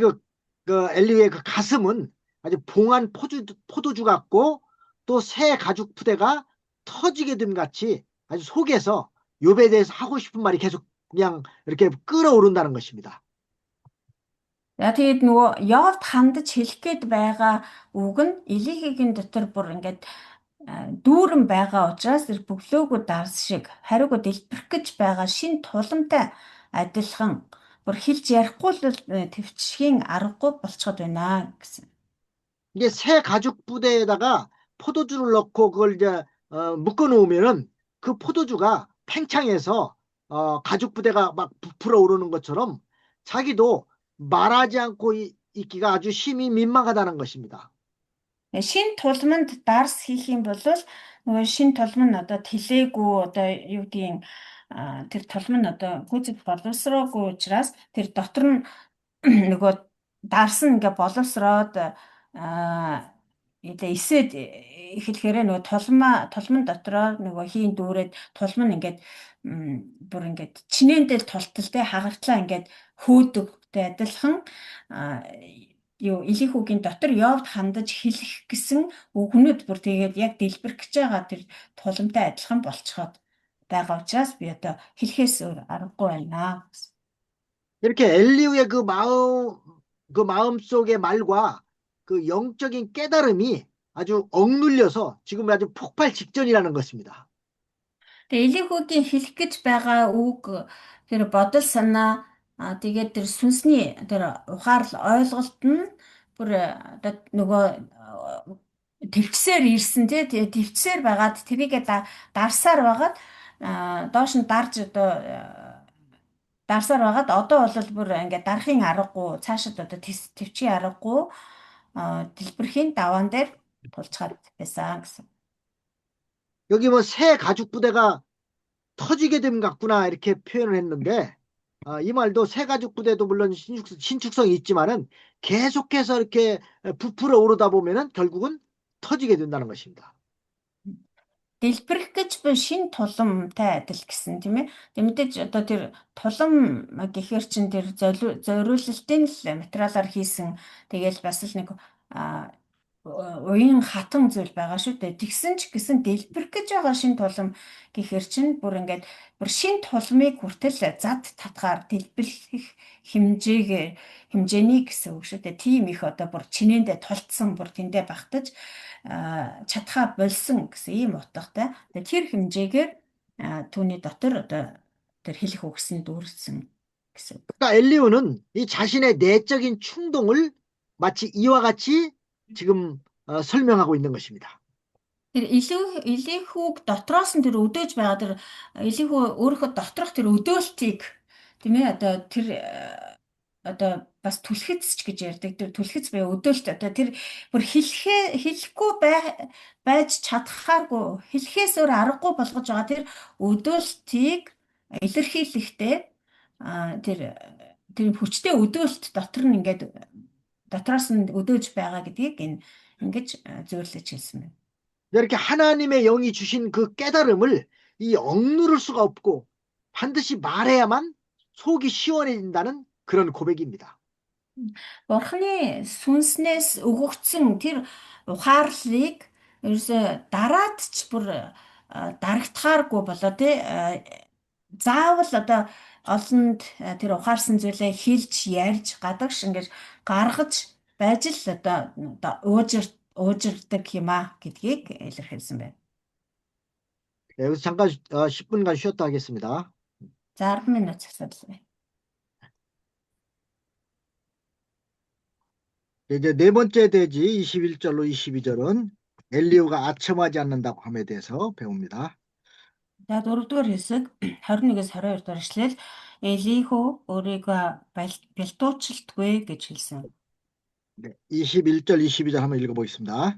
엘리후의 그 가슴은 아주 봉한 포도주 같고 또 새 가죽 부대가 터지게 됨 같이 아주 속에서 욥에 대해서 하고 싶은 말이 계속 그냥 이렇게 끓어오른다는 것입니다. Тэгээд нөгөө Йовд хандаж хэлэх гээд байгаа үг нь Элихигийн дотор бүр ингээд дүүрэн байгаа учраас тэр бөглөөгүй дарс шиг хариугүй дэлбэрэх гэж байгаа шин туламтай адилхан бүр хэлж ярихгүй л төвчхийн аргагүй болчиход байна гэсэн. 이게 새 가죽 부대에다가 포도주를 넣고 그걸 이제 묶어 놓으면은 그 포도주가 팽창해서 가죽 부대가 막 부풀어 오르는 것처럼 자기도 말하지 않고 있기가 아주 심히 민망하다는 것입니다. Шин тулманд дарс хийх юм бол нөгөө шин тулман нь одоо тэлээгүй одоо юу гэдгийг тэр тулман нь одоо гүйцэд боловсроогүй учраас тэр дотор нь нөгөө дарс нь ингээ боловсроод эсээд эхлэхээр нөгөө тулман дотроо нөгөө хийн дүүрээд тулман нь ингээд бүр ингээд чинээндэл тултал те хагартлаа ингээд хөөдөгтэй адилхан Элихүүгийн дотор Йовд хандаж хэлэх гэсэн үгнүүд бүр тэгээд яг дэлбэрэх гэж байгаа тэр туламтай адилхан болцоход байгаа учраас би одоо хэлэхээс өөр аргагүй байна. 이렇게 엘리후의 그 마음 속의 말과 그 영적인 깨달음이 아주 억눌려서 지금 아주 폭발 직전이라는 것입니다. Тэгээд Элихүүгийн хэлэх гэж байгаа үг тэр бодол санаа тэгээд тэр сүнсний тэр ухаарл ойлголт нь бүр одоо нөгөө төвчсээр ирсэн тий төвчсээр байгаад тэрийгээ дарсаар байгаад доош нь дарж одоо дарсаар байгаад одоо бол бүр ингээд дарахын аргагүй цаашид одоо төвчийн аргагүй дэлбэрхийн даваан дээр тулчаад байсан гэсэн. 여기 뭐 새 가죽 부대가 터지게 됨 같구나 이렇게 표현을 했는데 이 말도 새 가죽 부대도 물론 신축성이 있지만은 계속해서 이렇게 부풀어 오르다 보면은 결국은 터지게 된다는 것입니다. Дэлбэрэх гэж буй шин туламтай адил гэсэн тийм ээ. Тэг мэдээж одоо тэр тулам гэхээр чин тэр зориулалтын л материалаар хийсэн тэгэл бас л нэг уян хатан зүйл байгаа шүү дээ. Тэгсэн ч гэсэн дэлбэрэх гэж байгаа шин тулам гэхээр чин бүр ингээд бүр шин тулмыг хүртэл зад татгаар дэлбэрэх хэмжээний гэсэн үг шүү дээ. Тийм их одоо бүр чинээндээ тулцсан бүр тэндээ багтаж чадхаа болсон гэсэн ийм утгатай. Тэр хэмжээгээр түүний дотор одоо тэр хэлэх үгсэнд үүрсэн гэсэн. 그러니까 엘리후는 이 자신의 내적인 충동을 마치 이와 같이 지금 설명하고 있는 것입니다. Тэр Элихүүг дотроос нь тэр өдөөж байгаа тэр Элихүү өөрийнхөө доторх тэр өдөөлтийг тийм ээ одоо тэр одоо бас түлхэцч гэж ярьдаг тэр түлхэц бай өдөөлт одоо тэр бүр хэлэхгүй байж чадхааргүй хэлэхээс өөр аргагүй болгож байгаа тэр өдөөлтийг илэрхийлэхдээ тэр хүчтэй өдөөлт дотор нь ингээд дотроос нь өдөөж байгаа гэдгийг ингэж зөвлөж хэлсэн байна. 이렇게 하나님의 영이 주신 그 깨달음을 이 억누를 수가 없고 반드시 말해야만 속이 시원해진다는 그런 고백입니다. Бурхны сүнснээс өгөгдсөн тэр ухаарлыг ерөөсө дараад ч бүр дарагдахааргүй болоо тий заавал одоо олонд тэр ухаарсан зүйлээ хэлж ярьж гадагш ингэж гаргаж байж л одоо уужирдаг юм а гэдгийг илэрхийлсэн байна. 네, 여기서 잠깐 10분간 쉬었다 하겠습니다. За 10 минут засаалаа. 이제 네 번째 대지 21절로 22절은 엘리후가 아첨하지 않는다고 함에 대해서 배웁니다. За 4-р хэсэг 21-с 22 дахь эшлэл Элиху өөрийгөө бэлтуучилтгүй гэж хэлсэн. 네, 21절, 22절 한번 읽어보겠습니다.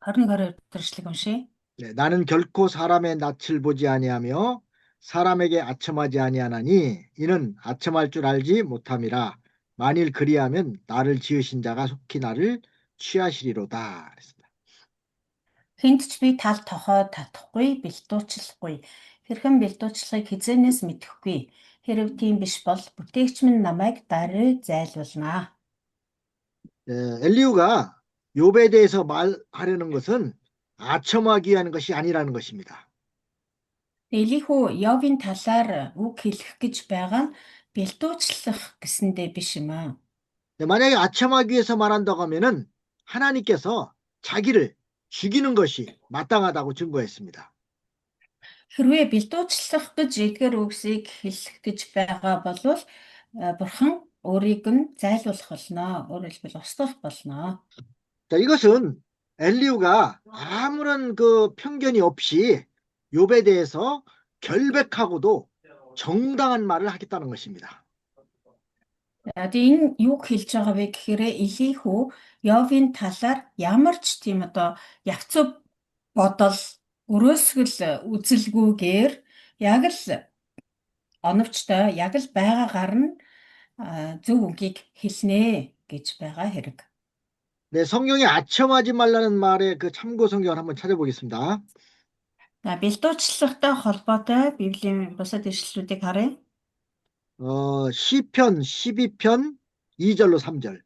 21-22 дахь эшлэг уншия. 네, 나는 결코 사람의 낯을 보지 아니하며 사람에게 아첨하지 아니하나니 이는 아첨할 줄 알지 못함이라. 만일 그리하면 나를 지으신 자가 속히 나를 취하시리로다. 그랬습니다. Хэнд ч би тал тохой татахгүй, бэлтуучлахгүй. Хэрхэн бэлтуучлахыг хизээнээс мэдэхгүй. Хэрв тийм биш бол бүтээгч минь намайг даруй зайлуулнаа. 엘리후가 욥에 대해서 말하려는 것은 아첨하기 위한 것이 아니라는 것입니다. Элихүү Йовын талаар үг хэлэх гэж байгаа нь бэлтуучлах гэсэндээ биш юм аа. 만약에 아첨하기 위해서 말한다고 하면은 하나님께서 자기를 죽이는 것이 마땅하다고 증거했습니다. Хэрвээ бэлтуучлах гэж эдгээр үгсийг хэлэх гэж байгаа бол бурхан өөрийг нь зайлуулах болно. Өөрөөр хэлбэл устгах болно. 자, 이것은 엘리후가 아무런 그 편견이 없이 욥에 대해서 결백하고도 정당한 말을 하겠다는 것입니다. Энэ юг хэлж байгаа вэ гэхээр Элихүү Йовын талаар ямар ч тийм одоо явцад бодол өрөөсгөл үзэлгүйгээр яг л оновчтой яг л байгаагаар нь зөв үгийг хэлнэ гэж байгаа хэрэг. 네, 성경에 아첨하지 말라는 말의 그 참고 성경을 한번 찾아보겠습니다. Бэлтуучлахтай холбоотой Библийн бусад ишлэлүүдийг харъя. 시편 12편 2절로 3절.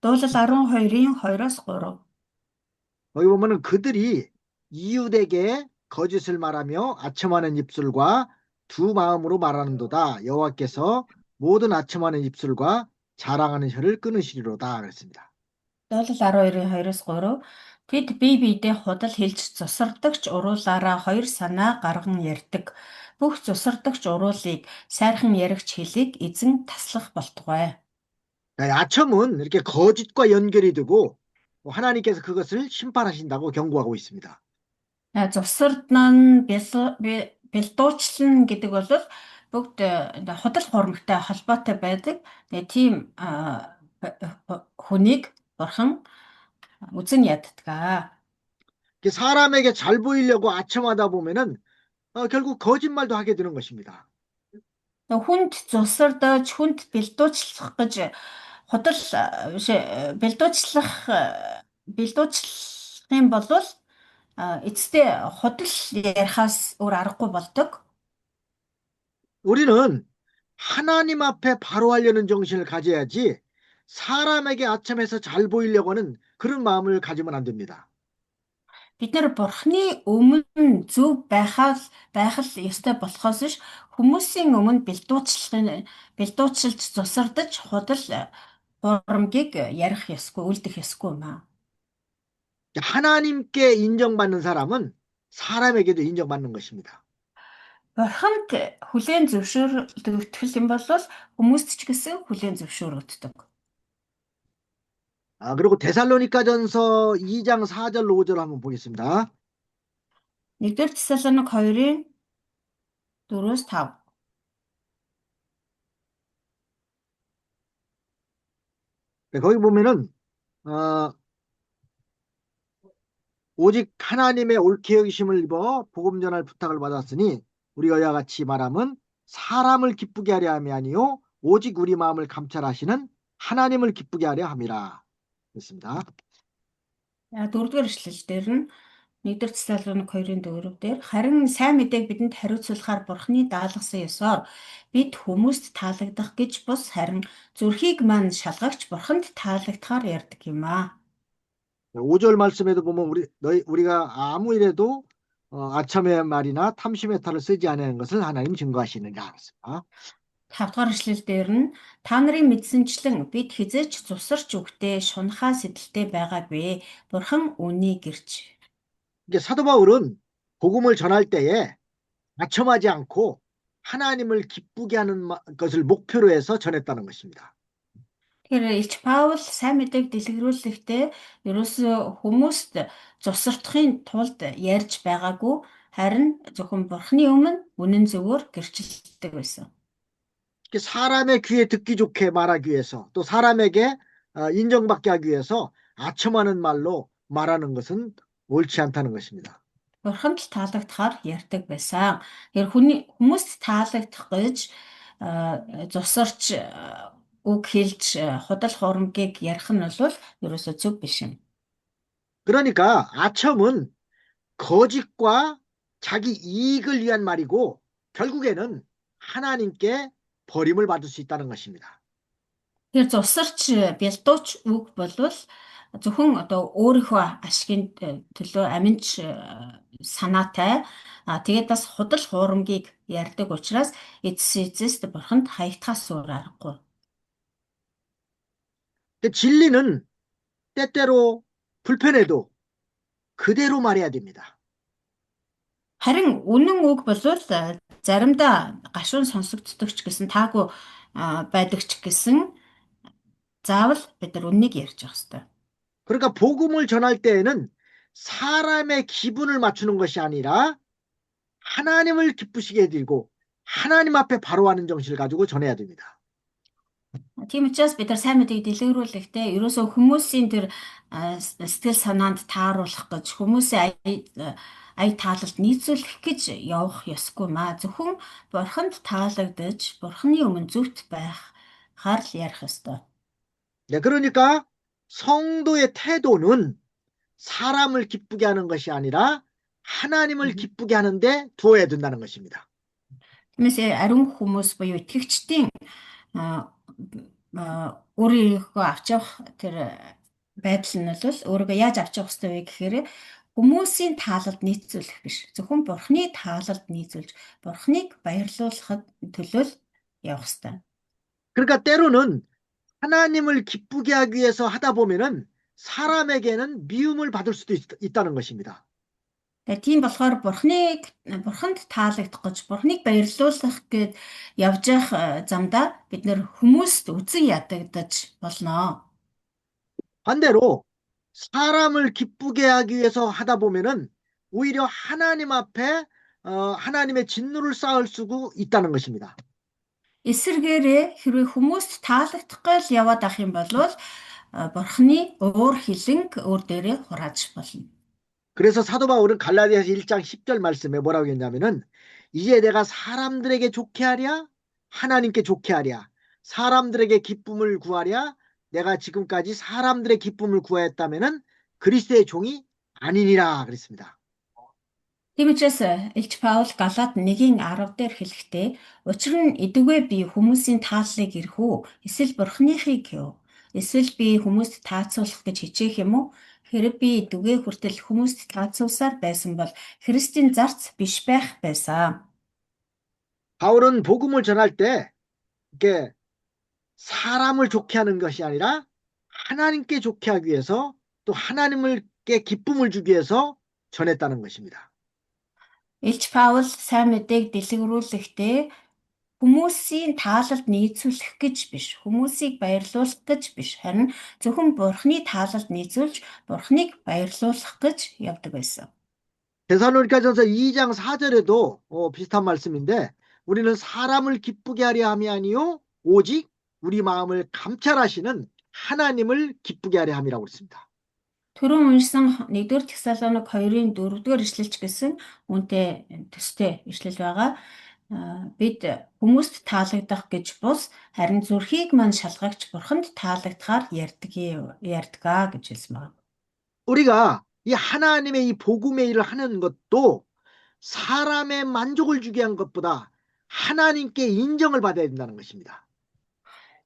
Дуулал 12-ийн 2-оос 3. 여기 보면은 그들이 이웃에게 거짓을 말하며 아첨하는 입술과 두 마음으로 말하는도다. 여호와께서 모든 아첨하는 입술과 자랑하는 혀를 끊으시리로다. 그랬습니다. Дуулал 12-ийн 2-оос 3. Тэд бие биедээ худал хэлж цусардагч уруулаараа хоёр санаа гарган ярьдаг. Бүх цусардагч уруулыг сайрхан яригч хэлийг эзэн таслах болтугай. 아첨은 이렇게 거짓과 연결이 되고 하나님께서 그것을 심판하신다고 경고하고 있습니다. Цусарднан бэлдуучлан гэдэг бол бүгд худал хуурмагтай холбоотой байдаг. Тийм хүнийг бурхан үзэн яддаг. 사람에게 잘 보이려고 아첨하다 보면은 결국 거짓말도 하게 되는 것입니다. Хүнд цусардаж хүнд бэлдуучлах гэж худал бэлдуучлах юм бол эцэстээ худал ярихаас өөр аргагүй болдог. 우리는 하나님 앞에 바로 하려는 정신을 가져야지 사람에게 아첨해서 잘 보이려고 하는 그런 마음을 가지면 안 됩니다. Бид нэр бурхны өмнө зөв байх ёстой болохоос ш хүмүүсийн өмнө бэлдуучлалж цусардаж худал хуурмгийг ярих ёсгүй, үлдэх ёсгүй юм аа. 하나님께 인정받는 사람은 사람에게도 인정받는 것입니다. Бурханд хүлээн зөвшөөрөгдөх юм бол хүмүүст ч гэсэн хүлээн зөвшөөрөгддөг. 그리고 데살로니가전서 2장 4절 5절 한번 보겠습니다. 1-р Тесалоник 2-ын 4-өөс 5. 네, 거기 보면은 오직 하나님의 옳게 여기심을 입어 복음 전할 부탁을 받았으니 우리가 이와 같이 말함은 사람을 기쁘게 하려 함이 아니요 오직 우리 마음을 감찰하시는 하나님을 기쁘게 하려 함이라. 그렇습니다. Дөрөвдүгээр эшлэл дээр нь 1-р Тесалоник 2:4 дээр харин сайн мэдээг бидэнд хариуцуулахаар Бурхны даалгасан ёсоор бид хүмүүст таалагдах гэж бус харин зүрхийг маань шалгагч Бурханд таалагдахаар ярьдаг юм аа. 5절 말씀에도 보면 우리가 아무 일에도 아첨의 말이나 탐심의 탈을 쓰지 않는 것을 하나님 증거하시느냐. 그렇습니다. 5-р эшлэл дээр нь та нарын мэдсэнчлэн бид хизээч цусарч үгтэй шунхаа сэтэлтэй байгаагүй. Бурхан үнийг гэрч. 이게 사도 바울은 복음을 전할 때에 아첨하지 않고 하나님을 기쁘게 하는 것을 목표로 해서 전했다는 것입니다. Тэгэхээр Илч Паул сайн мэдээг дэлгэрүүлэхдээ ерөөсөө хүмүүст цусрахын тулд ярьж байгаагүй харин зөвхөн Бурханы өмнө үнэн зөвөөр гэрчилдэг байсан. 사람의 귀에 듣기 좋게 말하기 위해서 또 사람에게 인정받게 하기 위해서 아첨하는 말로 말하는 것은 옳지 않다는 것입니다. Бурханд таалагдахаар ярьдаг байсан. Тэгэхээр хүмүүст таалагдах гэж зусарч үг хэлж худал хуурмгийг ярих нь бол ерөөсөө зөв биш юм. 그러니까 아첨은 거짓과 자기 이익을 위한 말이고 결국에는 하나님께 버림을 받을 수 있다는 것입니다. Тэгэхээр зусарч бэлдууч үг болвол зөвхөн одоо өөрийнхөө ашигын төлөө аминч санаатай тэгээд бас худал хуурмгийг ярьдаг учраас эцэст Бурханд хаягдахаас өөр аргагүй. 진리는 때때로 불편해도 그대로 말해야 됩니다. Харин үнэн үг болвол заримдаа гашуун сонсогддог ч гэсэн таагүй байдаг ч гэсэн заавал бид нар үннийг ярьж явах хэрэгтэй. 그러니까 복음을 전할 때에는 사람의 기분을 맞추는 것이 아니라 하나님을 기쁘시게 해드리고 하나님 앞에 바로 하는 정신을 가지고 전해야 됩니다. Тийм учраас бид нар сайн мэдээ дэлгэрүүлэхдээ ерөөсөө хүмүүсийн тэр сэтгэл санаанд тааруулах гэж хүмүүсийн ая таалалд нийцүүлэх гэж явах ёсгүй маа. Зөвхөн Бурханд таалагдаж, Бурханы өмнө зөвхт байхаар л ярих ёстой. 네, 그러니까 성도의 태도는 사람을 기쁘게 하는 것이 아니라 하나님을 기쁘게 하는데 두어야 된다는 것입니다. Тиймээс ариун хүмүүс буюу итгэгчдийн өөрийгөө авч явах тэр байдал нь бол өөрийгөө яаж авч явах ёстой вэ гэхээр хүмүүсийн таалалд нийцүүлэх биш. Зөвхөн Бурханы таалалд нийцүүлж, Бурханыг баярлуулахад төлөө явах ёстой. 그러니까 때로는 하나님을 기쁘게 하기 위해서 하다 보면은 사람에게는 미움을 받을 수도 있다는 것입니다. Тийм болохоор Бурханд таалагдах гэж, Бурханыг баярлуулах гэж явж явах замдаа бид нэр хүмүүст үзэн ядагдаж болно. 반대로 사람을 기쁘게 하기 위해서 하다 보면은 오히려 하나님 앞에 하나님의 진노를 쌓을 수도 있다는 것입니다. Эсвэргээрээ хэрвээ хүмүүст таалагдах гал яваад ах юм бол Бурханы уур хилэнг өөр дээрээ хурааж болно. 그래서 사도 바울은 갈라디아서 1장 10절 말씀에 뭐라고 했냐면은 이제 내가 사람들에게 좋게 하랴 하나님께 좋게 하랴 사람들에게 기쁨을 구하랴 내가 지금까지 사람들의 기쁨을 구하였다면은 그리스도의 종이 아니니라 그랬습니다. Тийм учраас Илч Паул Галаад 1:10 дээр хэлэхдээ учир нь эдүгээ би хүмүүсийн тааллыг ирэх үү? Эсвэл Бурханыхыг гэв? Эсвэл би хүмүүст таацуулах гэж хичээх юм уу? Хэрэг би эдүгээ хүртэл хүмүүст таацуулсаар байсан бол Христийн зарц биш байх байсан. 바울은 복음을 전할 때 이렇게 사람을 좋게 하는 것이 아니라 하나님께 좋게 하기 위해서 또 하나님께 기쁨을 주기 위해서 전했다는 것입니다. Илч Паул сайн мэдээг дэлгэрүүлэхдээ хүмүүсийн таалалд нийцүүлэх гэж биш, хүмүүсийг баярлуулах гэж биш, харин зөвхөн Бурханы таалалд нийцүүлж, Бурханыг баярлуулах гэж явдаг байсан. 데살로니가전서 2장 4절에도 비슷한 말씀인데 우리는 사람을 기쁘게 하려 함이 아니요 오직 우리 마음을 감찰하시는 하나님을 기쁘게 하려 함이라고 했습니다. Түрүүн уншсан 1-р Тесалоник 2:4-р ишлэлч гэсэн үнтэй төстэй ишлэл байгаа. Бид хүмүүст таалагдах гэж бус харин зүрхийг мань шалгагч бурханд таалагдахаар ярьдгаа гэж хэлсэн байна. 우리가 이 하나님의 이 복음의 일을 하는 것도 사람의 만족을 주게 한 것보다 하나님께 인정을 받아야 된다는 것입니다.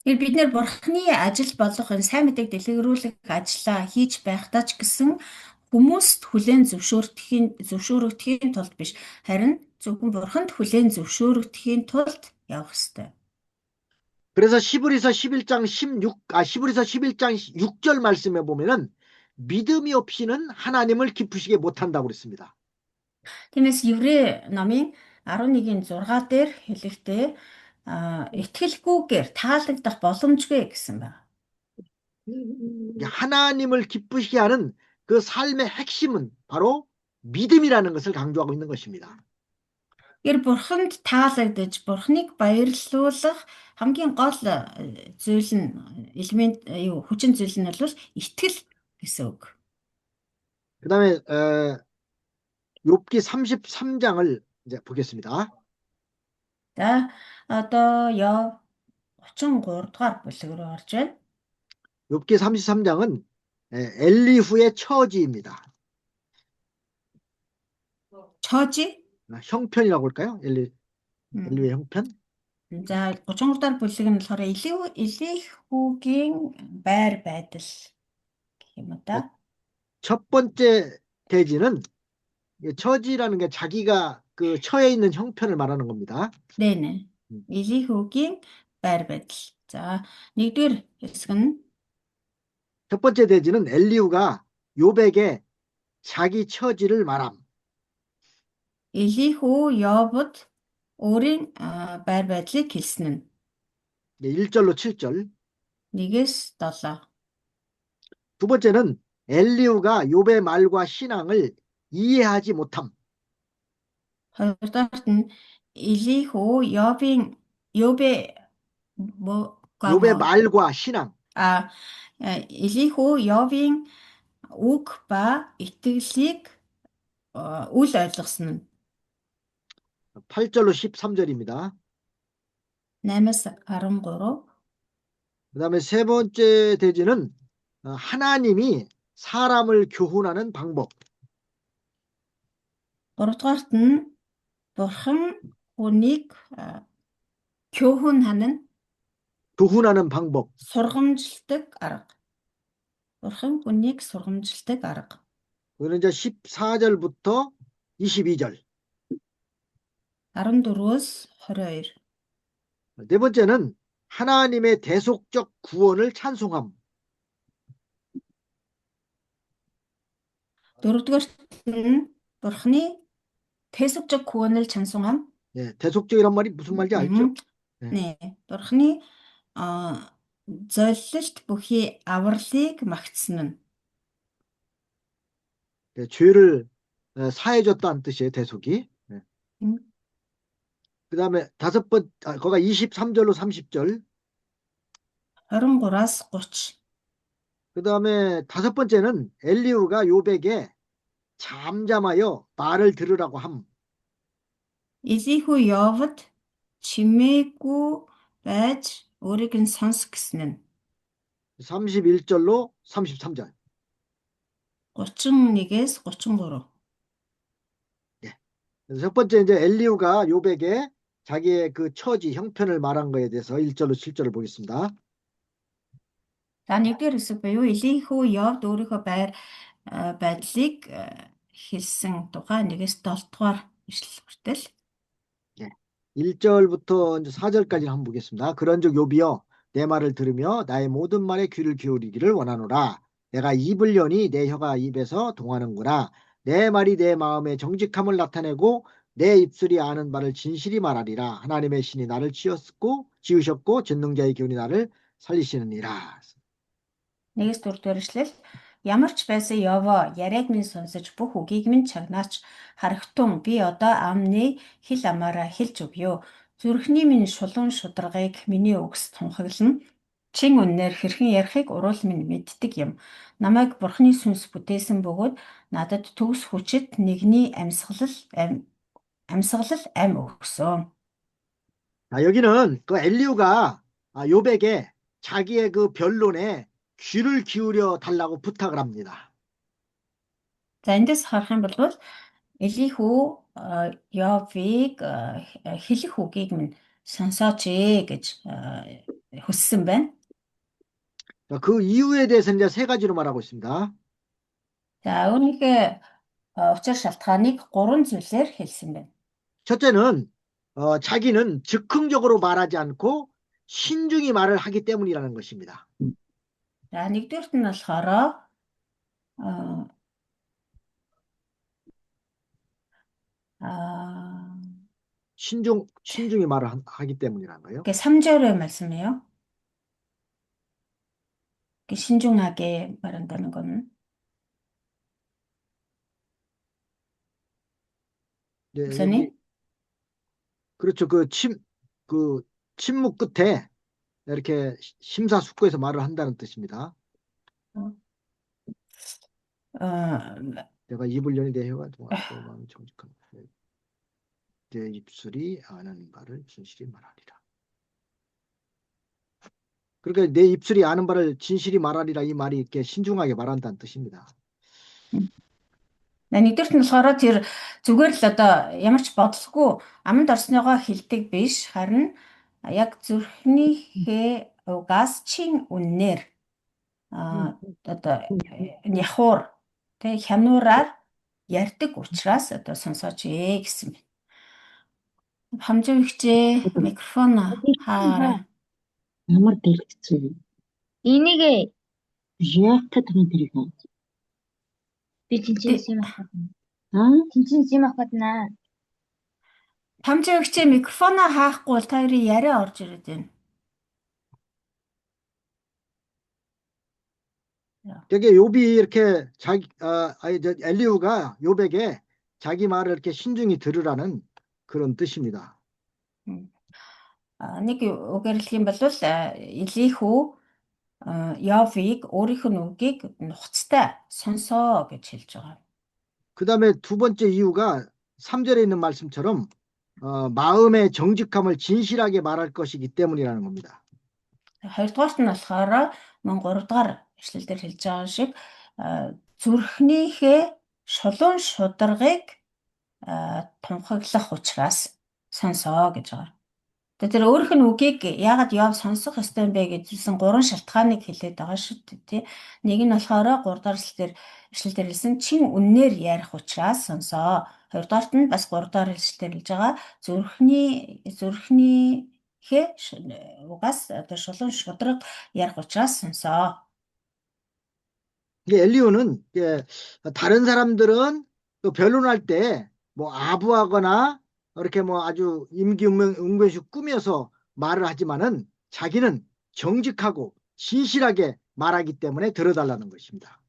Тэгэхээр бид нэр бурхны ажил болох энэ сайн мэдээг дэлгэрүүлэх ажлаа хийж байхдаа ч гэсэн хүмүүст хүлээн зөвшөөрөгдөхийн тулд биш, харин зөвхөн бурханд хүлээн зөвшөөрөгдөхийн тулд явах ёстой. 그래서 히브리서 11장 6절 말씀에 보면은 믿음이 없이는 하나님을 기쁘시게 못한다고 그랬습니다. Тиймээс Еврей номын 11:6 дээр хэлэхдээ итгэлгүйгээр таалагдах боломжгүй гэсэн байна. 하나님을 기쁘시게 하는 그 삶의 핵심은 바로 믿음이라는 것을 강조하고 있는 것입니다. Бурханд таалагдж, Бурхныг баярлуулах хамгийн гол зүйл нь элемент хүчин зүйл нь бол итгэл гэсэн үг. 그다음에 욥기 33장을 이제 보겠습니다. За одоо Йов 33 дугаар бүлэг рүү орж байна. 욥기 33장은 엘리후의 처지입니다. 처지? 형편이라고 할까요? 엘리후의 형편? За 33 дахь бүлэг нь болохоор Элихүүгийн байр байдал гэх юм уу та. 첫 번째 대지는 처지라는 게 자기가 그 처해 있는 형편을 말하는 겁니다. 네네. Элихүүгийн байр байдал. За нэгдүгээр хэсэг нь 첫 번째 대지는 엘리후가 욥에게 자기 처지를 말함. Элихүү Йовод өөрийн байр байдлыг хэлсэн нь 1절로 7절. 1-ээс 7. 두 번째는 엘리후가 욥의 말과 신앙을 이해하지 못함. хоёрдугаарт нь Элихүү Йов의 말과 신앙. Элихүү Йовийн үг ба итгэлийг үл ойлгосон нь 8절로 13절입니다. 8-аас 13. 그다음에 세 번째 대지는 하나님이 사람을 교훈하는 방법. 3-дугаарт нь Бурхан хүнийг 교훈하는 방법. сургамжилдаг арга. Бурхан хүнийг сургамжилдаг арга. 그는 이제 14절부터 22절. 14-өөс 22. 네 번째는 하나님의 대속적 구원을 찬송함. 4-дугаарт нь Бурханы 대속적 구원을 찬송함. 예, 대속적이란 말이 무슨 말인지 알죠? 네. Бурханы золилт бүхий авралыг магтсан нь. 네, 죄를 사해줬다는 뜻이에요, 대속이. 네. 그다음에 거기가 23절로 30절. 23-аас 30. 그다음에 다섯 번째는 엘리후가 욥에게 잠잠하여 말을 들으라고 함. Элихүү Йовод чимээгүй байж өөрийг нь сонс гэсэн нь. 31절로 33절. 31-ээс 33. 예. 그래서 첫 번째 이제 엘리후가 욥에게 자기의 그 처지, 형편을 말한 거에 대해서 1절로 7절을 보겠습니다. За нэгдүгээр хэсэг буюу Элихүү Йовд өөрийнхөө байр байдлыг хэлсэн тухай 1-ээс 7 дугаар ишлэл хүртэл. 1절부터 이제 4절까지 한번 보겠습니다. 그런즉 욥이여 내 말을 들으며 나의 모든 말에 귀를 기울이기를 원하노라. 내가 입을 여니 내 혀가 입에서 동하는구나. 내 말이 내 마음의 정직함을 나타내고 내 입술이 아는 바를 진실이 말하리라. 하나님의 신이 나를 지으셨고 전능자의 기운이 나를 살리시느니라. 1-ээс 4 дугаар ишлэл. Ямар ч байсан Йово яриаг минь сонсож бүх үгийг минь чагнаач харагтун би одоо амны хэл амаараа хэлж өгье. Зүрхний минь шулуун шударгыг миний үгс тунхаглан чин үннээр хэрхэн ярихыг уруул минь мэддэг юм. Намайг Бурхны сүнс бүтээсэн бөгөөд надад төгс хүчит нэгний амьсгалал ам өгсөн. 여기는 그 엘리후가 요백에 자기의 그 변론에 귀를 기울여 달라고 부탁을 합니다. За эндээс харах юм бол Элихүү Йовыг хэлэх үгийг минь сонсооч гэж хүссэн байна. 그 이유에 대해서 이제 세 가지로 말하고 있습니다. За үүнийхээ учир шалтгааныг гурван зүйлээр хэлсэн байна. 첫째는 자기는 즉흥적으로 말하지 않고 신중히 말을 하기 때문이라는 것입니다. За нэгдүгürt нь болохоор 신중히 말을 하기 때문이라는 거예요. 3절의 말씀이에요. 신중하게 말한다는 거는 네, 목사님? 그렇죠. 그 침묵 끝에 이렇게 심사숙고해서 말을 한다는 뜻입니다. 내가 입을 연이 내 혀가 동하고 마음이 정직한 내 입술이 아는 바를 진실히 말하리라. 그러니까 내 입술이 아는 바를 진실히 말하리라 이 말이 이렇게 신중하게 말한다는 뜻입니다. Нэгдүгürt нь болохоор тэр зүгээр л одоо ямар ч бодлого аманд орсныгоо хэлдэг биш, харин яг зүрхнийхээ угаас чин үннээр одоо няхуур тэг хянуураар ярьдаг учраас одоо сонсооч гэсэн байна. Хамжигчээ микрофон хаараа. Ямар дэлгэцүү. Энийг яатад байгаа тэрийг. Би чинчээс юм ахадна. Чинчээс юм ахадна. Хамжигчээ микрофоноо хаахгүй бол та хоёрын яриа орж ирээд байна. 되게 욥이 이렇게 엘리후가 욥에게 자기 말을 이렇게 신중히 들으라는 그런 뜻입니다. Нэг үгээр хэлэх юм бол Элихүү Йовыг өөрийнх нь үгийг нухацтай сонсоо гэж хэлж байгаа. 그 다음에 두 번째 이유가 3절에 있는 말씀처럼 마음의 정직함을 진실하게 말할 것이기 때문이라는 겁니다. Хоёрдугаарт нь болохоор мөн гуравдугаар эшлэлдэр хэлж байгаа шиг зүрхнийхээ шулуун шударгыг тунхаглах учраас сонсоо гэж байгаа. Тэр өөрийнх нь үгийг яагаад Йов сонсох ёстой юм бэ гэжсэн гурван шалтгааныг хэлээд байгаа шүү дээ, тий. Нэг нь болохоор 3 дахь эшлэлдэр хэлсэн чин үннээр ярих учраас сонсоо. Хоёрдугаарт нь бас 3 дахь эшлэлдэр хэлж байгаа зүрхнийхээ угаас одоо шулуун шудраг ярих учраас сонсоо. 이게 엘리후는 다른 사람들은 또 변론할 때 뭐 아부하거나 이렇게 뭐 아주 임기응변식 꾸며서 말을 하지만은 자기는 정직하고 진실하게 말하기 때문에 들어달라는 것입니다.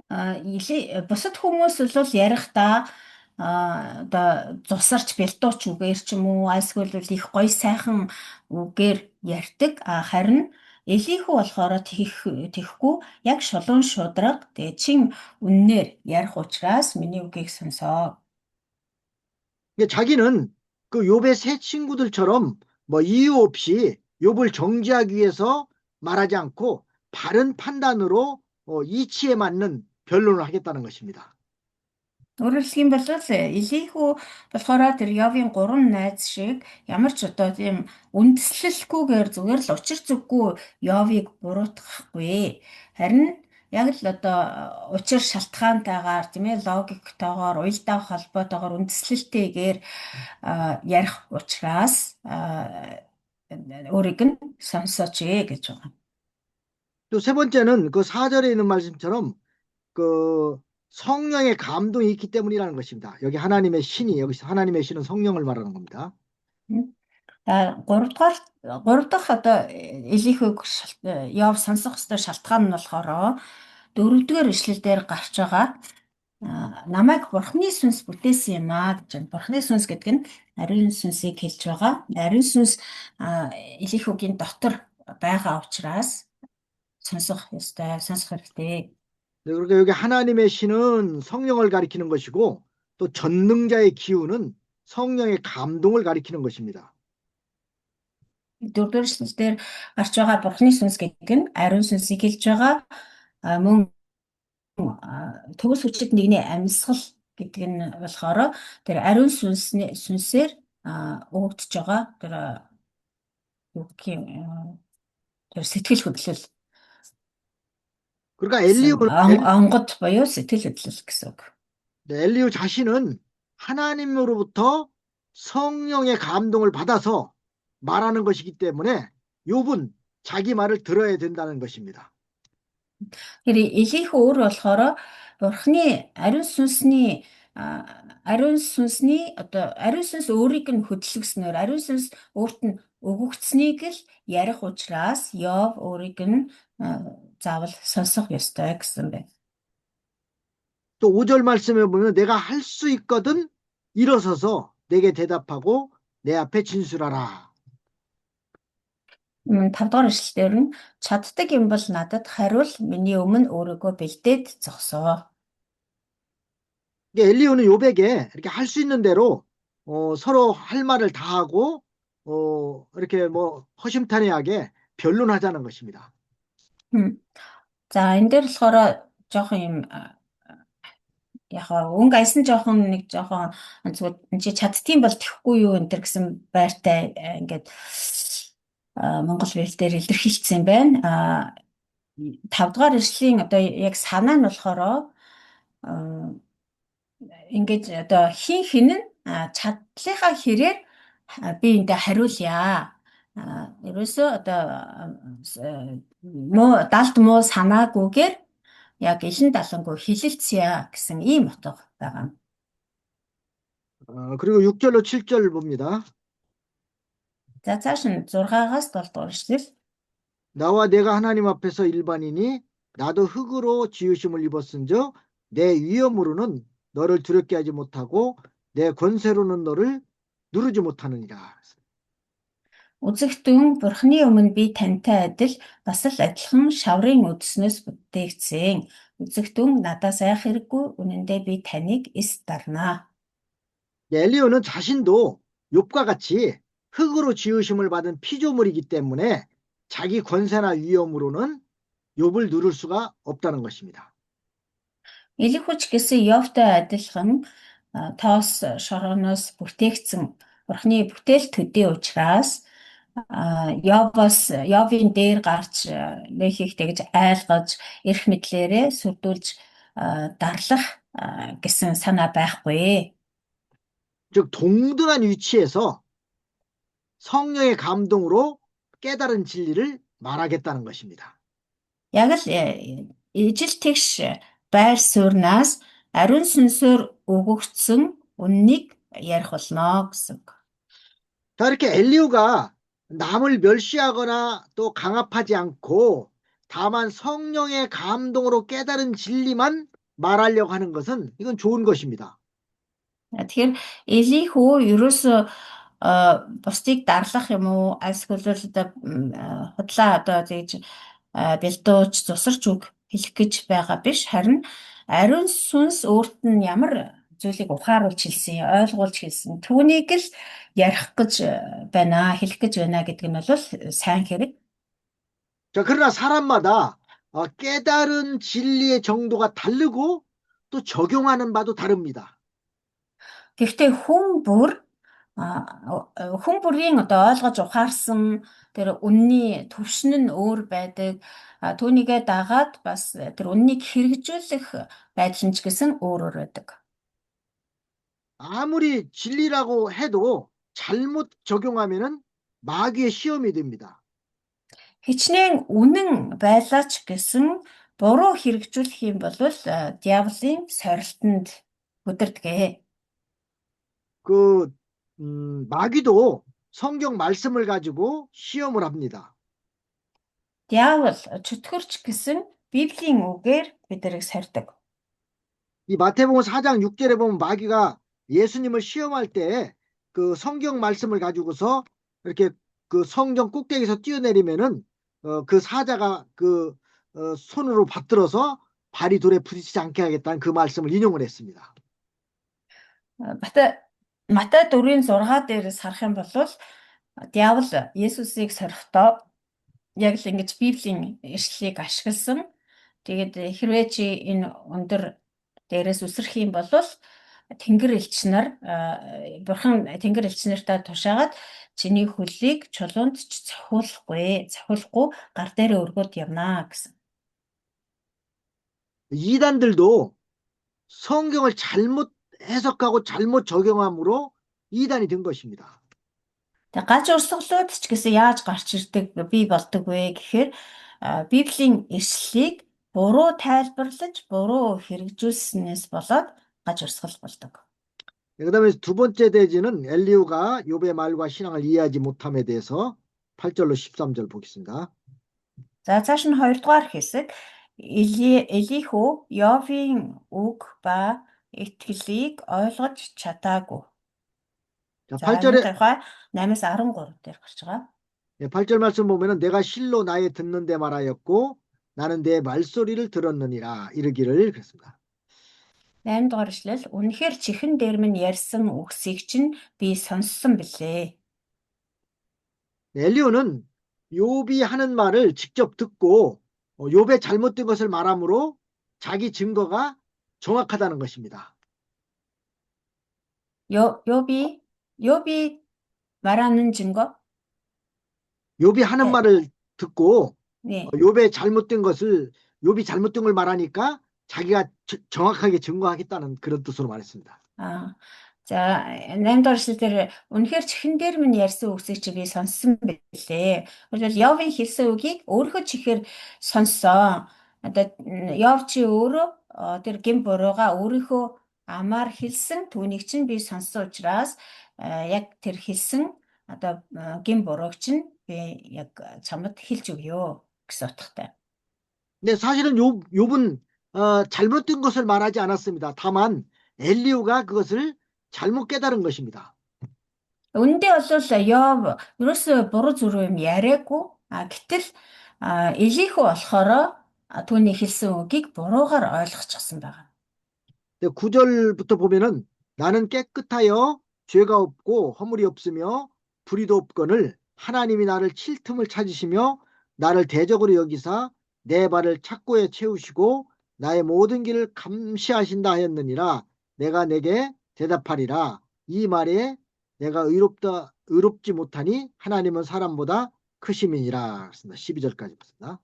Бусад хүмүүс бол ярихдаа одоо зусарч бэлтууч үгээр ч юм уу эсвэл их гоё сайхан үгээр ярьдаг. Харин Элихүү болохоор тэхгүй яг шулуун шудраг тэгээ чин үннээр ярих учраас миний үгийг сонсоо. 자기는 그 욥의 세 친구들처럼 뭐 이유 없이 욥을 정죄하기 위해서 말하지 않고 바른 판단으로 이치에 맞는 변론을 하겠다는 것입니다. Өөрөөр хэлэх юм бол Элихүү болохоор тэр Йовын 3 найз шиг ямар ч одоо тийм үндэслэлгүйгээр зүгээр л учир зүггүй Йовыг буруутгахгүй. Харин яг л одоо учир шалтгаантайгаар тийм ээ логиктойгоор уялдаа холбоотойгоор үндэслэлтэйгээр ярих учраас өөрийг нь сонсооч гэж байгаа. 또 세 번째는 그 4절에 있는 말씀처럼 그 성령의 감동이 있기 때문이라는 것입니다. 여기 하나님의 신이 여기서 하나님의 신은 성령을 말하는 겁니다. 3 дахь одоо Элихүүг Йов сонсох ёстой шалтгаан нь болохоор 4-р эшлэлдээр гарч байгаа намайг Бурхны сүнс бүтээсэн юм гэж байна. Бурхны сүнс гэдэг нь ариун сүнсийг хэлж байгаа. Ариун сүнс Элихүүгийн дотор байгаа учраас сонсох хэрэгтэй. 그러니까 여기 하나님의 신은 성령을 가리키는 것이고 또 전능자의 기운은 성령의 감동을 가리키는 것입니다. Дөрөвдүгээр эшлэлээр гарч байгаа Бурхны сүнс гэдэг нь ариун сүнсийг хэлж байгаа. Мөн төгс хүчит нэгний амьсгал гэдэг нь болохоор тэр ариун сүнсээр өгөгдөж байгаа тэр юу гэх юм тэр сэтгэл хөдлөл 그러니까 онгод буюу сэтгэл хөдлөл гэсэн үг. 엘리후 자신은 하나님으로부터 성령의 감동을 받아서 말하는 것이기 때문에 욥은 자기 말을 들어야 된다는 것입니다. Тэр Элиху өөр болохоор Бурхны ариун сүнсний ариун сүнс өөрийг нь хөдөлгснөөр ариун сүнс өөрт нь өгөгдснийг л ярих учраас Йов өөрийг нь заавал сонсох ёстой гэсэн байна. 또 5절 말씀에 보면 내가 할 수 있거든 일어서서 내게 대답하고 내 앞에 진술하라. 5-р эшлэлээр нь чаддаг юм бол надад хариул миний өмнө өөрийгөө бэлдээд зогсоо. 엘리후는 욥에게 이렇게 할 수 있는 대로 서로 할 말을 다 하고 이렇게 뭐 허심탄회하게 변론하자는 것입니다. За энэ дээр болохоор жоохон юм яг өнгө айсан жоохон нэг жоохон чи чаддсан бол тэхгүй юу энэ төр гэсэн байртай ингээд Монгол хэлээр илэрхийлсэн байна. 5-р эшлийн одоо яг санаа нь болохоор ингээд одоо хин нь чадлынхаа хэрээр би эндээ хариулъя. Ерөөсөө одоо далд муу санаагүйгээр яг илэн далангүй хэлэлцъя гэсэн ийм утга байгаа. 그리고 6절로 7절 봅니다. За цааш нь 6-аас 7-р эшлэл. 나와 내가 하나님 앞에서 일반이니 나도 흙으로 지으심을 입었은즉 내 위엄으로는 너를 두렵게 하지 못하고 내 권세로는 너를 누르지 못하느니라. Үзэгтэн Бурхны өмнө би тантай адил бас л адилхан шаврын үдснээс бүтээгдсэн. Үзэгтэн надаас айх хэрэггүй, үнэндээ би таныг эс дарнаа. 엘리후는 자신도 욥과 같이 흙으로 지으심을 받은 피조물이기 때문에 자기 권세나 위엄으로는 욥을 누를 수가 없다는 것입니다. Элихуч гэсэн Йовтай адилхан тоос шорооноос бүтээгдсэн Бурхны бүтээл төдий учраас Йовын дээр гарч нөхийг тэгж айлгаж эрх мэдлээрээ сүрдүүлж дарлах гэсэн санаа байхгүй. 즉 동등한 위치에서 성령의 감동으로 깨달은 진리를 말하겠다는 것입니다. Яг л ижил тэгш байр суурнаас ариун сүнсөөр өгөгдсөн үннийг ярих болно гэсэн. 자, 이렇게 엘리후가 남을 멸시하거나 또 강압하지 않고 다만 성령의 감동으로 깨달은 진리만 말하려고 하는 것은 이건 좋은 것입니다. Тэгэхээр Элиху ерөөсөө бусдыг дарлах юм уу эсвэл одоо худлаа одоо тэгж бэлдууж зусарч үг хэлэх гэж байгаа биш, харин ариун сүнс өөрт нь ямар зүйлийг ухааруулж хэлсэн, ойлгуулж хэлсэн түүнийг л ярих гэж байна, хэлэх гэж байна гэдэг нь бол сайн хэрэг. 자, 그러나 사람마다 깨달은 진리의 정도가 다르고 또 적용하는 바도 다릅니다. Гэхдээ хүн бүрийн одоо ойлгож ухаарсан тэр үнний түвшин нь өөр байдаг. Түүнийгээ дагаад бас тэр үннийг хэрэгжүүлэх байдал нь ч гэсэн өөр байдаг. 아무리 진리라고 해도 잘못 적용하면은 마귀의 시험이 됩니다. Хичнээн үнэн байлаач гэсэн буруу хэрэгжүүлэх юм бол диаволын сорилтонд өдөрдөг. 마귀도 성경 말씀을 가지고 시험을 합니다. Диавол чөтгөрч гэсэн Библийн үгээр биднийг сордог. 이 마태복음 4장 6절에 보면 마귀가 예수님을 시험할 때 그 성경 말씀을 가지고서 이렇게 그 성경 꼭대기에서 뛰어내리면은 그 사자가 손으로 받들어서 발이 돌에 부딪히지 않게 하겠다는 그 말씀을 인용을 했습니다. Матай 4:6 дээрээс харах юм бол Диавол Есүсийг сорихдоо яг л ингэж Библийн ишлэлийг ашигласан. Тэгээд хэрвээ чи энэ өндөр дээрээс үсрэх юм бол Тэнгэр элч нар Бурхан Тэнгэр элч нартай тушаагаад чиний хөлийг чулуунд ч цохиулахгүй гар дээрээ өргөөд явнаа гэсэн. 이단들도 성경을 잘못 해석하고 잘못 적용함으로 이단이 된 것입니다. Тэг гач урсгалууд ч гэсэн яаж гарч ирдэг бий болдог вэ гэхээр Библийн ишлэлийг буруу тайлбарлаж, буруу хэрэгжүүлснээс болоод гач урсгал болдог. 그다음에 두 번째 대지는 엘리후가 욥의 말과 신앙을 이해하지 못함에 대해서 8절로 13절 보겠습니다. За цааш нь 2 дугаар хэсэг Элихүү Йовын үг ба итгэлийг ойлгож чадаагүй. 자, За 8절에 8-аас 13 дээр гарч байгаа. 8절 말씀 보면은 내가 실로 나의 듣는데 말하였고 나는 내 말소리를 들었느니라 이르기를 그랬습니다. 8 дугаар ишлэл үнэхээр чихэн дээр минь ярьсан үгсийг чинь би сонссон билээ. 엘리후는 욥이 하는 말을 직접 듣고 욥의 잘못된 것을 말함으로 자기 증거가 정확하다는 것입니다. 욥이 말하는 증거? 욥이 하는 네. 말을 듣고 네. 욥이 잘못된 걸 말하니까 자기가 정확하게 증거하겠다는 그런 뜻으로 말했습니다. За 8 дугаар эшлэлээр үнэхээр чихэн дээр минь ярьсан үгсийг чи би сонссон байлээ. Тэгвэл Йовын хэлсэн үгийг өөрөө чихээр сонссон. Одоо Йов чи өөрөө тэр гин бурууга өөрийнхөө амаар хэлсэн түүнийг чинь би сонссон учраас яг тэр хэлсэн одоо гин бурууг чинь би яг чамд хэлж өгье гэсэн утгатай. 근데 사실은 욥은 잘못된 것을 말하지 않았습니다. 다만 엘리후가 그것을 잘못 깨달은 것입니다. Үндэ бол Йов ерөөсөө буруу зүрх юм яриаггүй. Гэтэл Элихүү болохоор түүний хэлсэн үгийг буруугаар ойлгочихсон байгаа. 9절부터 보면은 나는 깨끗하여 죄가 없고 허물이 없으며 불의도 없거늘 하나님이 나를 칠 틈을 찾으시며 나를 대적으로 여기사 내 발을 착고에 채우시고 나의 모든 길을 감시하신다 하였느니라 내가 내게 대답하리라 이 말에 내가 의롭지 못하니 하나님은 사람보다 크심이니라. 12절까지 봤습니다.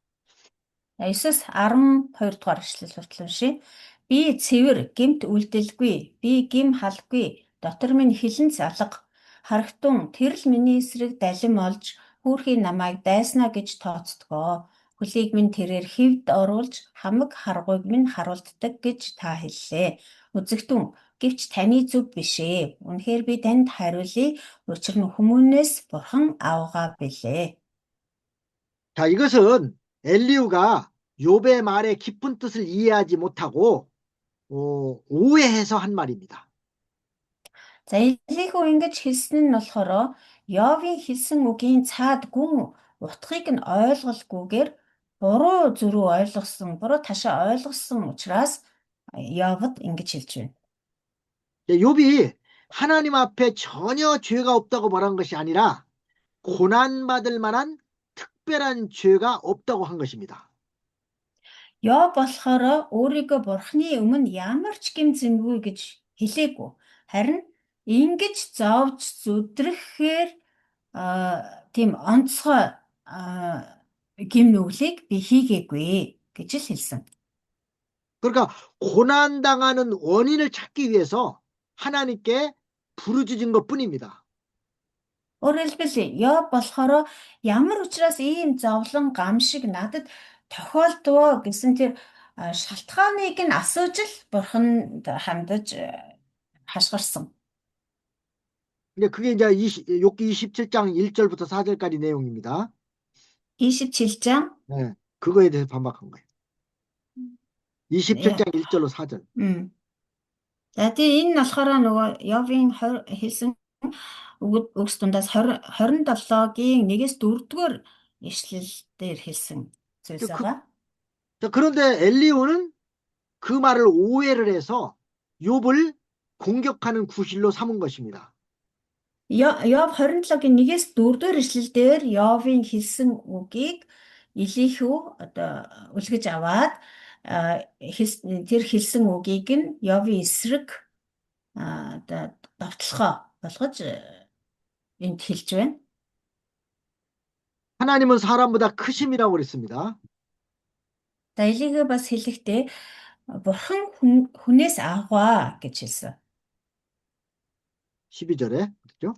9-аас 12 дугаар эшлэл хүртэл уншия. Би цэвэр, гэмт үлдэлгүй, би гим халгүй, дотор минь хилэн залга, харагтун тэрл миний эсрэг далим олж, хүүрхийн намайг дайснаа гэж тооцдгоо. Хөлийг минь тэрээр хивд оруулж, хамаг харгуйг минь харуулддаг гэж та хэллээ. Үзэгтэн, гэвч таны зүв бишээ. Үнэхээр би танд хариулъя. Учир нь хүмүүнээс бурхан авгаа билээ. 자, 이것은 엘리후가 욥의 말의 깊은 뜻을 이해하지 못하고 오해해서 한 말입니다. За Элихүү ингэж хэлсэн нь болохоор Йовын хэлсэн үгийн цаад гүн утгыг нь ойлголгүйгээр буруу зүрүү ойлгосон, буруу ташаа ойлгосон учраас Йовд ингэж хэлж байна. 욥이 하나님 앞에 전혀 죄가 없다고 말한 것이 아니라 고난받을 만한 특별한 죄가 없다고 한 것입니다. Йов болохоор өөрийгөө бурхны өмнө ямар ч гэм зэмгүй гэж хэлээгүй. Харин ингэж зовж зүдрэхээр тийм онцгой гэм нүглийг би хийгээгүй гэж л хэлсэн. 그러니까 고난당하는 원인을 찾기 위해서 하나님께 부르짖은 것뿐입니다. Өөрөөр хэлбэл Йов болохоор ямар учраас ийм зовлон гамшиг надад тохиолдвоо гэсэн тэр шалтгааныг нь асууж л бурханд хандаж хашгирсан. 근데 그게 이제 욥기 27장 1절부터 4절까지 내용입니다. 27장? 네, 그거에 대해서 반박한 거예요. 27장 1절로 4절. За тэгээ энэ нь болохоор нөгөө Йовын хэлсэн үгс дундаас 27-гийн 1-ээс 4-р ишлэлээр хэлсэн зүйлс байгаа. 자, 그런데 엘리후는 그 말을 오해를 해서 욥을 공격하는 구실로 삼은 것입니다. Йов 27-гийн 1-4 дэх ишлэлдэр Йовын хэлсэн үгийг Илихүү одоо үлгэж аваад тэр хэлсэн үгийг нь Йовын эсрэг одоо довтлохоо болгож энд хэлж байна. 하나님은 사람보다 크심이라고 그랬습니다. За Илихүү бас хэлэхдээ бурхан хүнээс агуу гэж хэлсэн. 12절에. 그렇죠?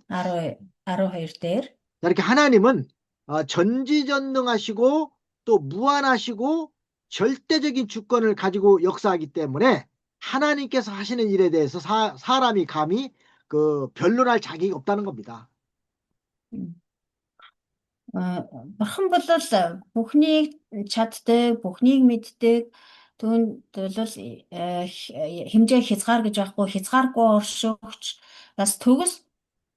12 дээр. 자, 이렇게 하나님은 전지전능하시고 또 무한하시고 절대적인 주권을 가지고 역사하기 때문에 하나님께서 하시는 일에 대해서 사람이 감히 변론할 자격이 없다는 겁니다. Бурхан бол бүхнийг чаддаг, бүхнийг мэддэг. Түүнд бол хэмжээ хязгаар гэж байхгүй, хязгааргүй оршигч, бас төгс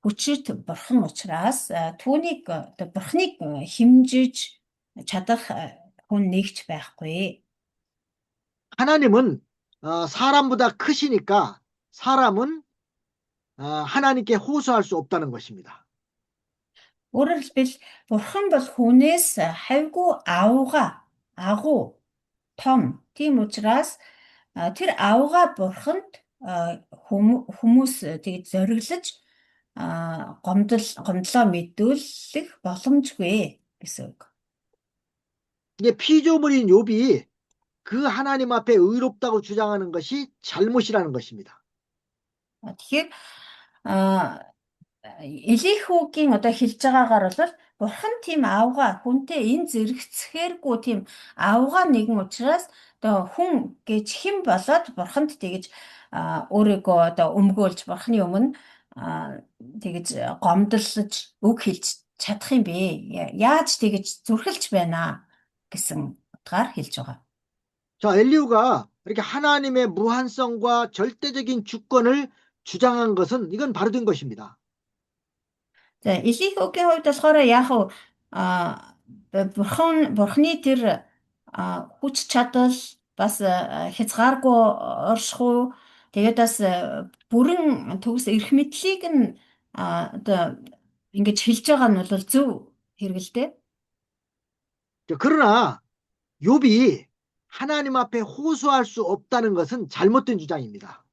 хүчит бурхан учраас түүнийг бурханыг хэмжиж чадах хүн нэгч байхгүй. 하나님은 사람보다 크시니까 사람은 하나님께 호소할 수 없다는 것입니다. Өөрөөр хэлбэл бурхан бол хүнээс хавьгүй агуу том. Тийм учраас тэр авгаа бурханд хүмүүс тэгж зориглож гомдлоо мэдүүлэх боломжгүй гэсэн үг. 이게 피조물인 욥이 그 하나님 앞에 의롭다고 주장하는 것이 잘못이라는 것입니다. Тэгэхээр Илихүүгийн одоо хэлж байгаагаар бол бурхан тийм авгаа хүнтэй энэ зэрэгцэхээргүй тийм авгаа нэгэн учраас одоо хүн гэж хэн болоод бурханд тэгж өөрийгөө одоо өмгөөлж бурханы өмнө тэгж гомдлож үг хэлж чадах юм бэ? Яаж тэгж зүрхэлж байна гэсэн утгаар хэлж байгаа. 자, 엘리후가 이렇게 하나님의 무한성과 절대적인 주권을 주장한 것은 이건 바로 된 것입니다. За Илихүүгийн хувьд болохоор яг бурханы тэр хүч чадал бас хязгааргүй оршихуй тэгээд бас бүрэн төгс эрх мэдлийг нь одоо ингэж хэлж байгаа нь бол зөв хэрэгэлтэй. 그러나 욥이 하나님 앞에 호소할 수 없다는 것은 잘못된 주장입니다.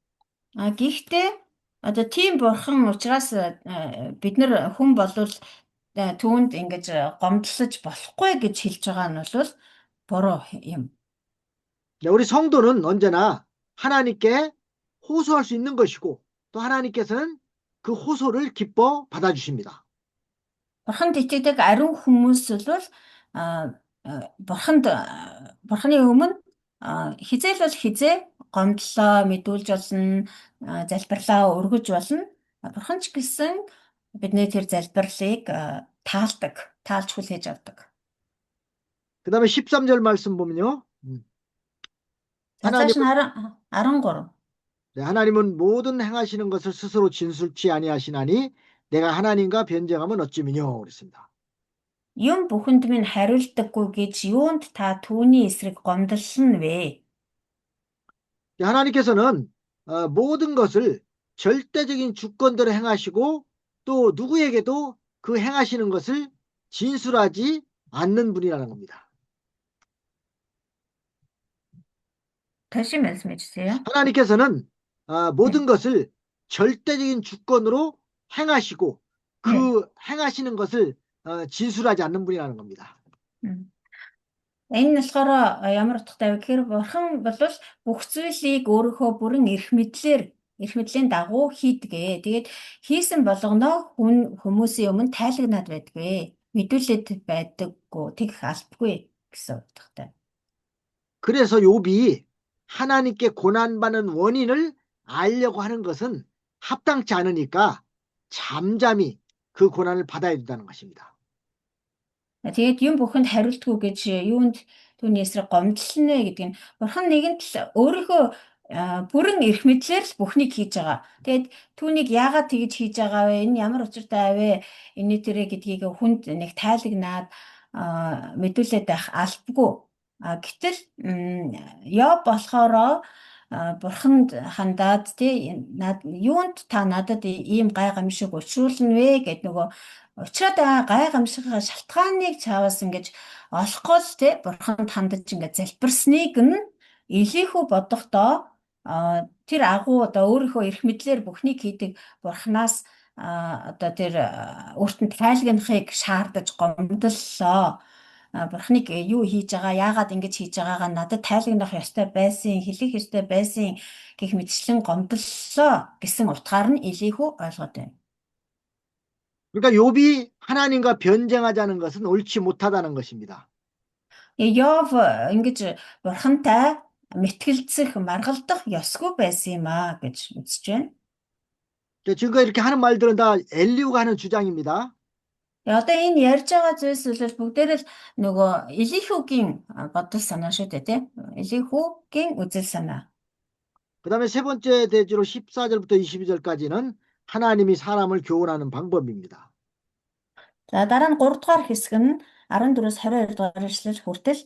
Гэхдээ одоо тийм бурхан учраас бид нар хүн болвол түүнд ингэж гомдлож болохгүй гэж хэлж байгаа нь бол буруу юм. 우리 성도는 언제나 하나님께 호소할 수 있는 것이고 또 하나님께서는 그 호소를 기뻐 받아주십니다. Бурханд итгэдэг ариун хүмүүс бол бурханы өмнө хизээл бол хизээ гомдлоо мэдүүлж болно, залбирлаа өргөж болно. Бурхан ч гэсэн бидний тэр залбирлыг таалж хүлээж авдаг. 그 다음에 13절 말씀 보면요. Цааш нь 13. 하나님은 모든 행하시는 것을 스스로 진술치 아니하시나니 내가 하나님과 변정하면 어찌미뇨 그랬습니다. Юм бүхэнд минь хариулдаггүй гэж юунд та түүний эсрэг гомдлсон вэ? 하나님께서는 모든 것을 절대적인 주권대로 행하시고 또 누구에게도 그 행하시는 것을 진술하지 않는 분이라는 겁니다. 다시 말씀해 주세요. 하나님께서는 모든 것을 절대적인 주권으로 행하시고 그 행하시는 것을 진술하지 않는 분이라는 겁니다. Энэ нь болохоор ямар утгатай вэ гэхээр бурхан бол бүх зүйлийг өөрийнхөө бүрэн эрх мэдлийн дагуу хийдгээ. Тэгээд хийсэн болгоно хүмүүсийн өмнө тайлагнаад байдгүй. Мэдүүлээд байдаггүй, тэгэх албагүй гэсэн утгатай. 그래서 욥이 하나님께 고난받는 원인을 알려고 하는 것은 합당치 않으니까 잠잠히 그 고난을 받아야 된다는 것입니다. Тэгээд юм бүхэнд хариултгүй гэж юунд түүний эсрэг гомдлно гэдэг нь бурхан нэгэнт л өөрийнхөө бүрэн эрх мэдлээр л бүхнийг хийж байгаа. Тэгээд түүнийг яагаад тэгж хийж байгаа вэ? Энэ ямар учиртай вэ? Энэ тэрэ гэдгийг хүнд нэг тайлагнаад мэдүүлээд байх албагүй. Гэтэл Йоб болохоор бурханд хандаад тий юунд та надад ийм гай гамшиг учруулна вэ гэд нөгөө учраад байгаа гай гамшигын шалтгааныг чааваас ингэж олохгүй л тий бурханд хандаж ингээд залбирсныг нь Элихүү бодохдоо тэр агуу одоо өөрийнхөө эрх мэдлэр бүхнийг хийдэг бурхнаас одоо тэр өөртөнд тайлгнахыг шаардаж гомдлоо. Бурхныг юу хийж байгаа, яагаад ингэж хийж байгаагаа надад тайлгнах ёстой байсан, хэлэх ёстой байсан гэх мэтчлэн гомдлоо гэсэн утгаар нь Элихүү ойлгоод байна. 그러니까 욥이 하나님과 변쟁하자는 것은 옳지 못하다는 것입니다. Йов ингэж бурхантай мэтгэлцэх, маргалдах ёсгүй байсан юм аа гэж үзэж байна. 지금까지 이렇게 하는 말들은 다 엘리후가 하는 주장입니다. Одоо энэ ярьж байгаа зүйлс бол бүгдээрээ л нөгөө Элихүүгийн бодол санаа шүү дээ, тийм. Элихүүгийн үзэл санаа. 그다음에 세 번째 대지로 14절부터 22절까지는 하나님이 사람을 교훈하는 방법입니다. За дараа нь 3 дугаар хэсэг нь 14-өөс 22 дугаар ишлэл хүртэл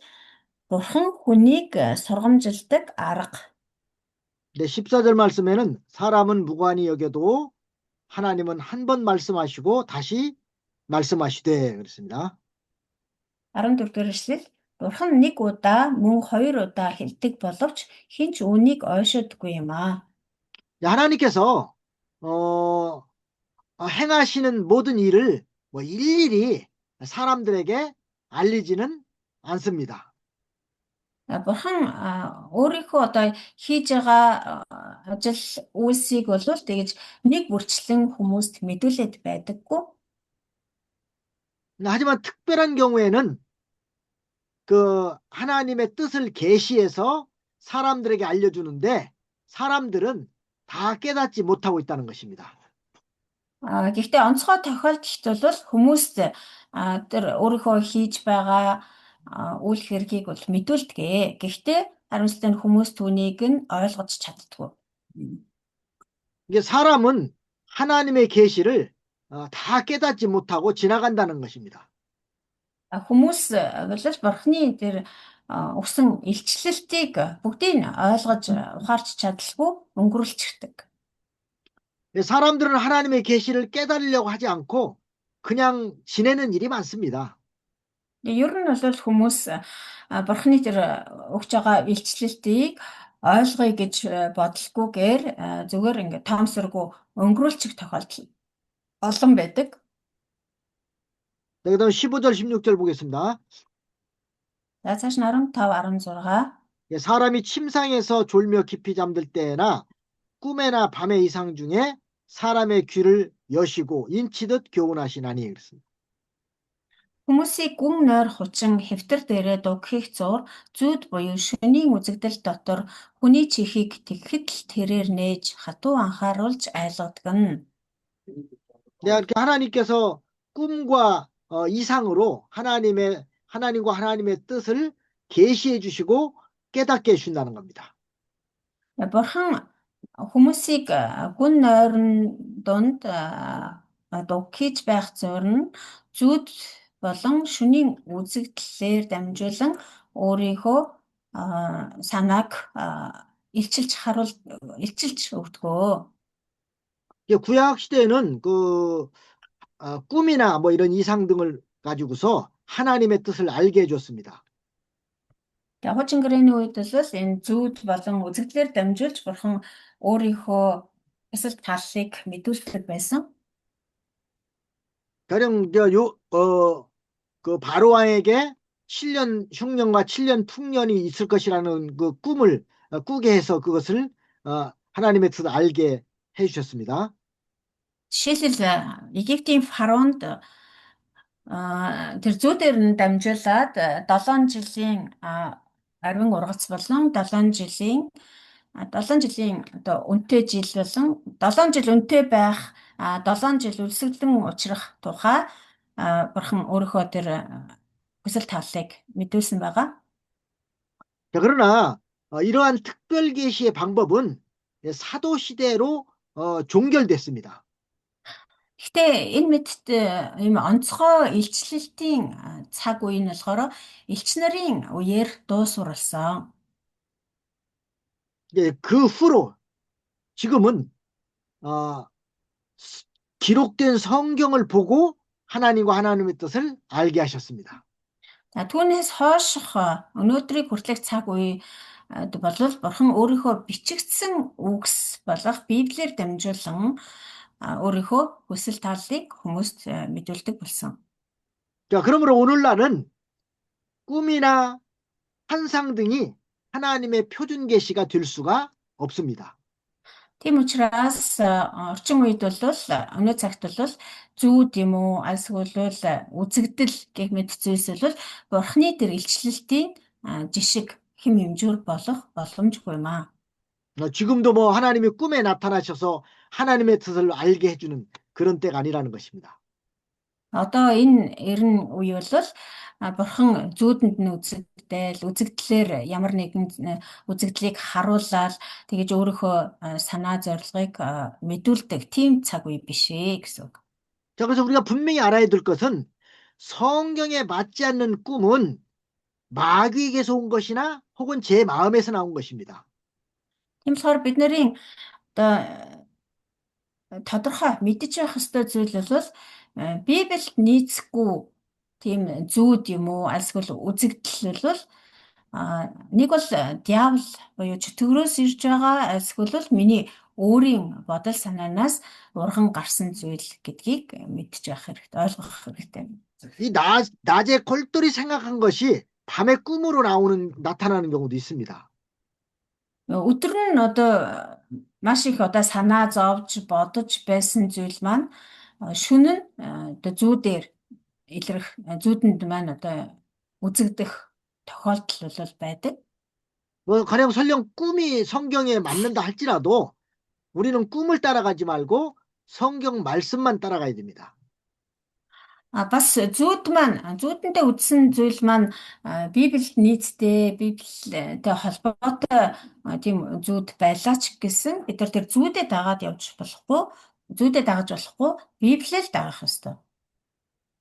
бурхан хүнийг сургамжилдаг арга. 근데 14절 말씀에는 사람은 무관히 여겨도 하나님은 한 번 말씀하시고 다시 말씀하시되 그랬습니다. 14 дугаар ишлэл бурхан нэг удаа мөн 2 удаа хэлдэг боловч хинч үүнийг ойшоодгүй юм аа. 하나님께서 행하시는 모든 일을 뭐 일일이 사람들에게 알리지는 않습니다. Бурхан өөрийнхөө одоо хийж байгаа ажил үйлсийг бол тэгэж нэг бүрчлэн хүмүүст мэдүүлээд байдаггүй. 하지만 특별한 경우에는 그 하나님의 뜻을 계시해서 사람들에게 알려주는데 사람들은 다 깨닫지 못하고 있다는 것입니다. Гэхдээ онцгой тохиолдолд бол хүмүүст тэр өөрийнхөө хийж байгаа үйл хэргийг бол мэдүүлдэг. Гэхдээ харамсалтай нь хүмүүс түүнийг нь ойлгож чаддгүй. 이게 사람은 하나님의 계시를 다 깨닫지 못하고 지나간다는 것입니다. Хүмүүс бол бурхны тэр өгсөн илчлэлтийг бүгдийг ойлгож ухаарч чадалгүй өнгөрүүлчихдэг. 사람들은 하나님의 계시를 깨달으려고 하지 않고 그냥 지내는 일이 많습니다. Ер нь бол хүмүүс бурхны тэр өгч байгаа илчлэлтийг ойлгоё гэж бодлоггүйгээр зүгээр ингээд тоомсоргүй өнгөрүүлчих тохиолдол олон байдаг. 그다음 15절 16절 보겠습니다. За цааш нь 15, 16. 사람이 침상에서 졸며 깊이 잠들 때나 꿈에나 밤의 이상 중에 사람의 귀를 여시고 인치듯 교훈하시나니 그랬습니다. Хүмүүсийг гүн нойр хучин хэвтэр дээрээ дуг хийх зуур зүйд буюу шөнийн үзэгдэл дотор хүний чихийг тэгэхэд л тэрээр нээж хатуу анхааруулж айлгадаг нь. 이렇게 하나님께서 꿈과 이상으로 하나님과 하나님의 뜻을 계시해 주시고 깨닫게 해준다는 겁니다. Бурхан хүмүүсийг гүн нойрон донд дуг хийж байх зуур нь зүйд болон шөнийн үзэгдлээр дамжуулан өөрийнхөө санааг илчилж өгдгөө. 구약 시대에는 그 꿈이나 뭐 이런 이상 등을 가지고서 하나님의 뜻을 알게 해줬습니다. Хуучин гэрээний үед бол энэ зүйд болон үзэгдлээр дамжуулж бурхан өөрийнхөө эсвэл талыг мэдүүлдэг байсан. 가령 그 바로 왕에게 7년 흉년과 7년 풍년이 있을 것이라는 그 꿈을 꾸게 해서 그것을 하나님의 뜻을 알게 해주셨습니다. Жишээлбэл Египтийн фараонд тэр зүүдээр нь дамжуулаад 7 жилийн арвин ургац болон 7 жилийн одоо үнэтэй жил болон 7 жил үнэтэй байх 7 жил үлсгэлэн учрах тухай бурхан өөрийнхөө тэр хүсэл тавлыг мэдүүлсэн байгаа. 자, 그러나 이러한 특별 계시의 방법은 사도 시대로 종결됐습니다. Гэхдээ энэ мэдт ийм онцгой илчлэлтийн цаг үе нь болохоор элч нарын үеэр дуусварласан. 예, 그 후로 지금은 기록된 성경을 보고 하나님과 하나님의 뜻을 알게 하셨습니다. За түүнээс хойших өнөөдрийг хүртэлх цаг үе болвол Бурхан өөрийнхөө бичигдсэн үгс болох Библиэр дамжуулан өөрийнхөө хүсэл тааллыг хүмүүст мэдүүлдэг болсон. 자, 그러므로 오늘날은 꿈이나 환상 등이 하나님의 표준 계시가 될 수가 없습니다. Тийм учраас орчин үед бол өнөө цагт бол зүүд юм уу альсгүй үзэгдэл гэх мэт зүйлс бол Бурханы тэр илчлэлтийн жишг хэм хэмжүүр болох боломжгүй юм аа. 지금도 뭐 하나님이 꿈에 나타나셔서 하나님의 뜻을 알게 해주는 그런 때가 아니라는 것입니다. Одоо энэ эрен үе бол Бурхан зүүдэнд нь үзэгдлээр ямар нэгэн үзэгдлийг харуулаад тэгэж өөрийнхөө санаа зорилгыг мэдүүлдэг тийм цаг үе биш ээ гэсэн үг. 자, 그래서 우리가 분명히 알아야 될 것은 성경에 맞지 않는 꿈은 마귀에게서 온 것이나 혹은 제 마음에서 나온 것입니다. Тийм болохоор бид нарын одоо тодорхой мэдж явах ёстой зүйл бол Библиэд нийцэхгүй тийм зүүд юм уу альсгүй үзэгдэл бол нэг бол диавол буюу чөтгөрөөс ирж байгаа альсгүй миний өөрийн бодол санаанаас урган гарсан зүйл гэдгийг мэдж явах хэрэгтэй, ойлгох хэрэгтэй. 이 낮에 골똘히 생각한 것이 밤에 꿈으로 나타나는 경우도 있습니다. Өдөр нь одоо маш их одоо санаа зовж бодож байсан зүйл маань шөнө нь одоо зүүдээр илрэх зүүдэнд маань одоо үзэгдэх тохиолдол бол байдаг. 뭐 가령 설령 꿈이 성경에 맞는다 할지라도 우리는 꿈을 따라가지 말고 성경 말씀만 따라가야 됩니다. Бас зүүдэндээ үзсэн зүйл маань Библиэд нийцтэй, Библиэтэй холбоотой тийм зүүд байлаа ч гэсэн бид нар тэр зүүдэд дагаад явж болохгүй, зүүдэд дагаж болохгүй, Библиэл дагах ёстой.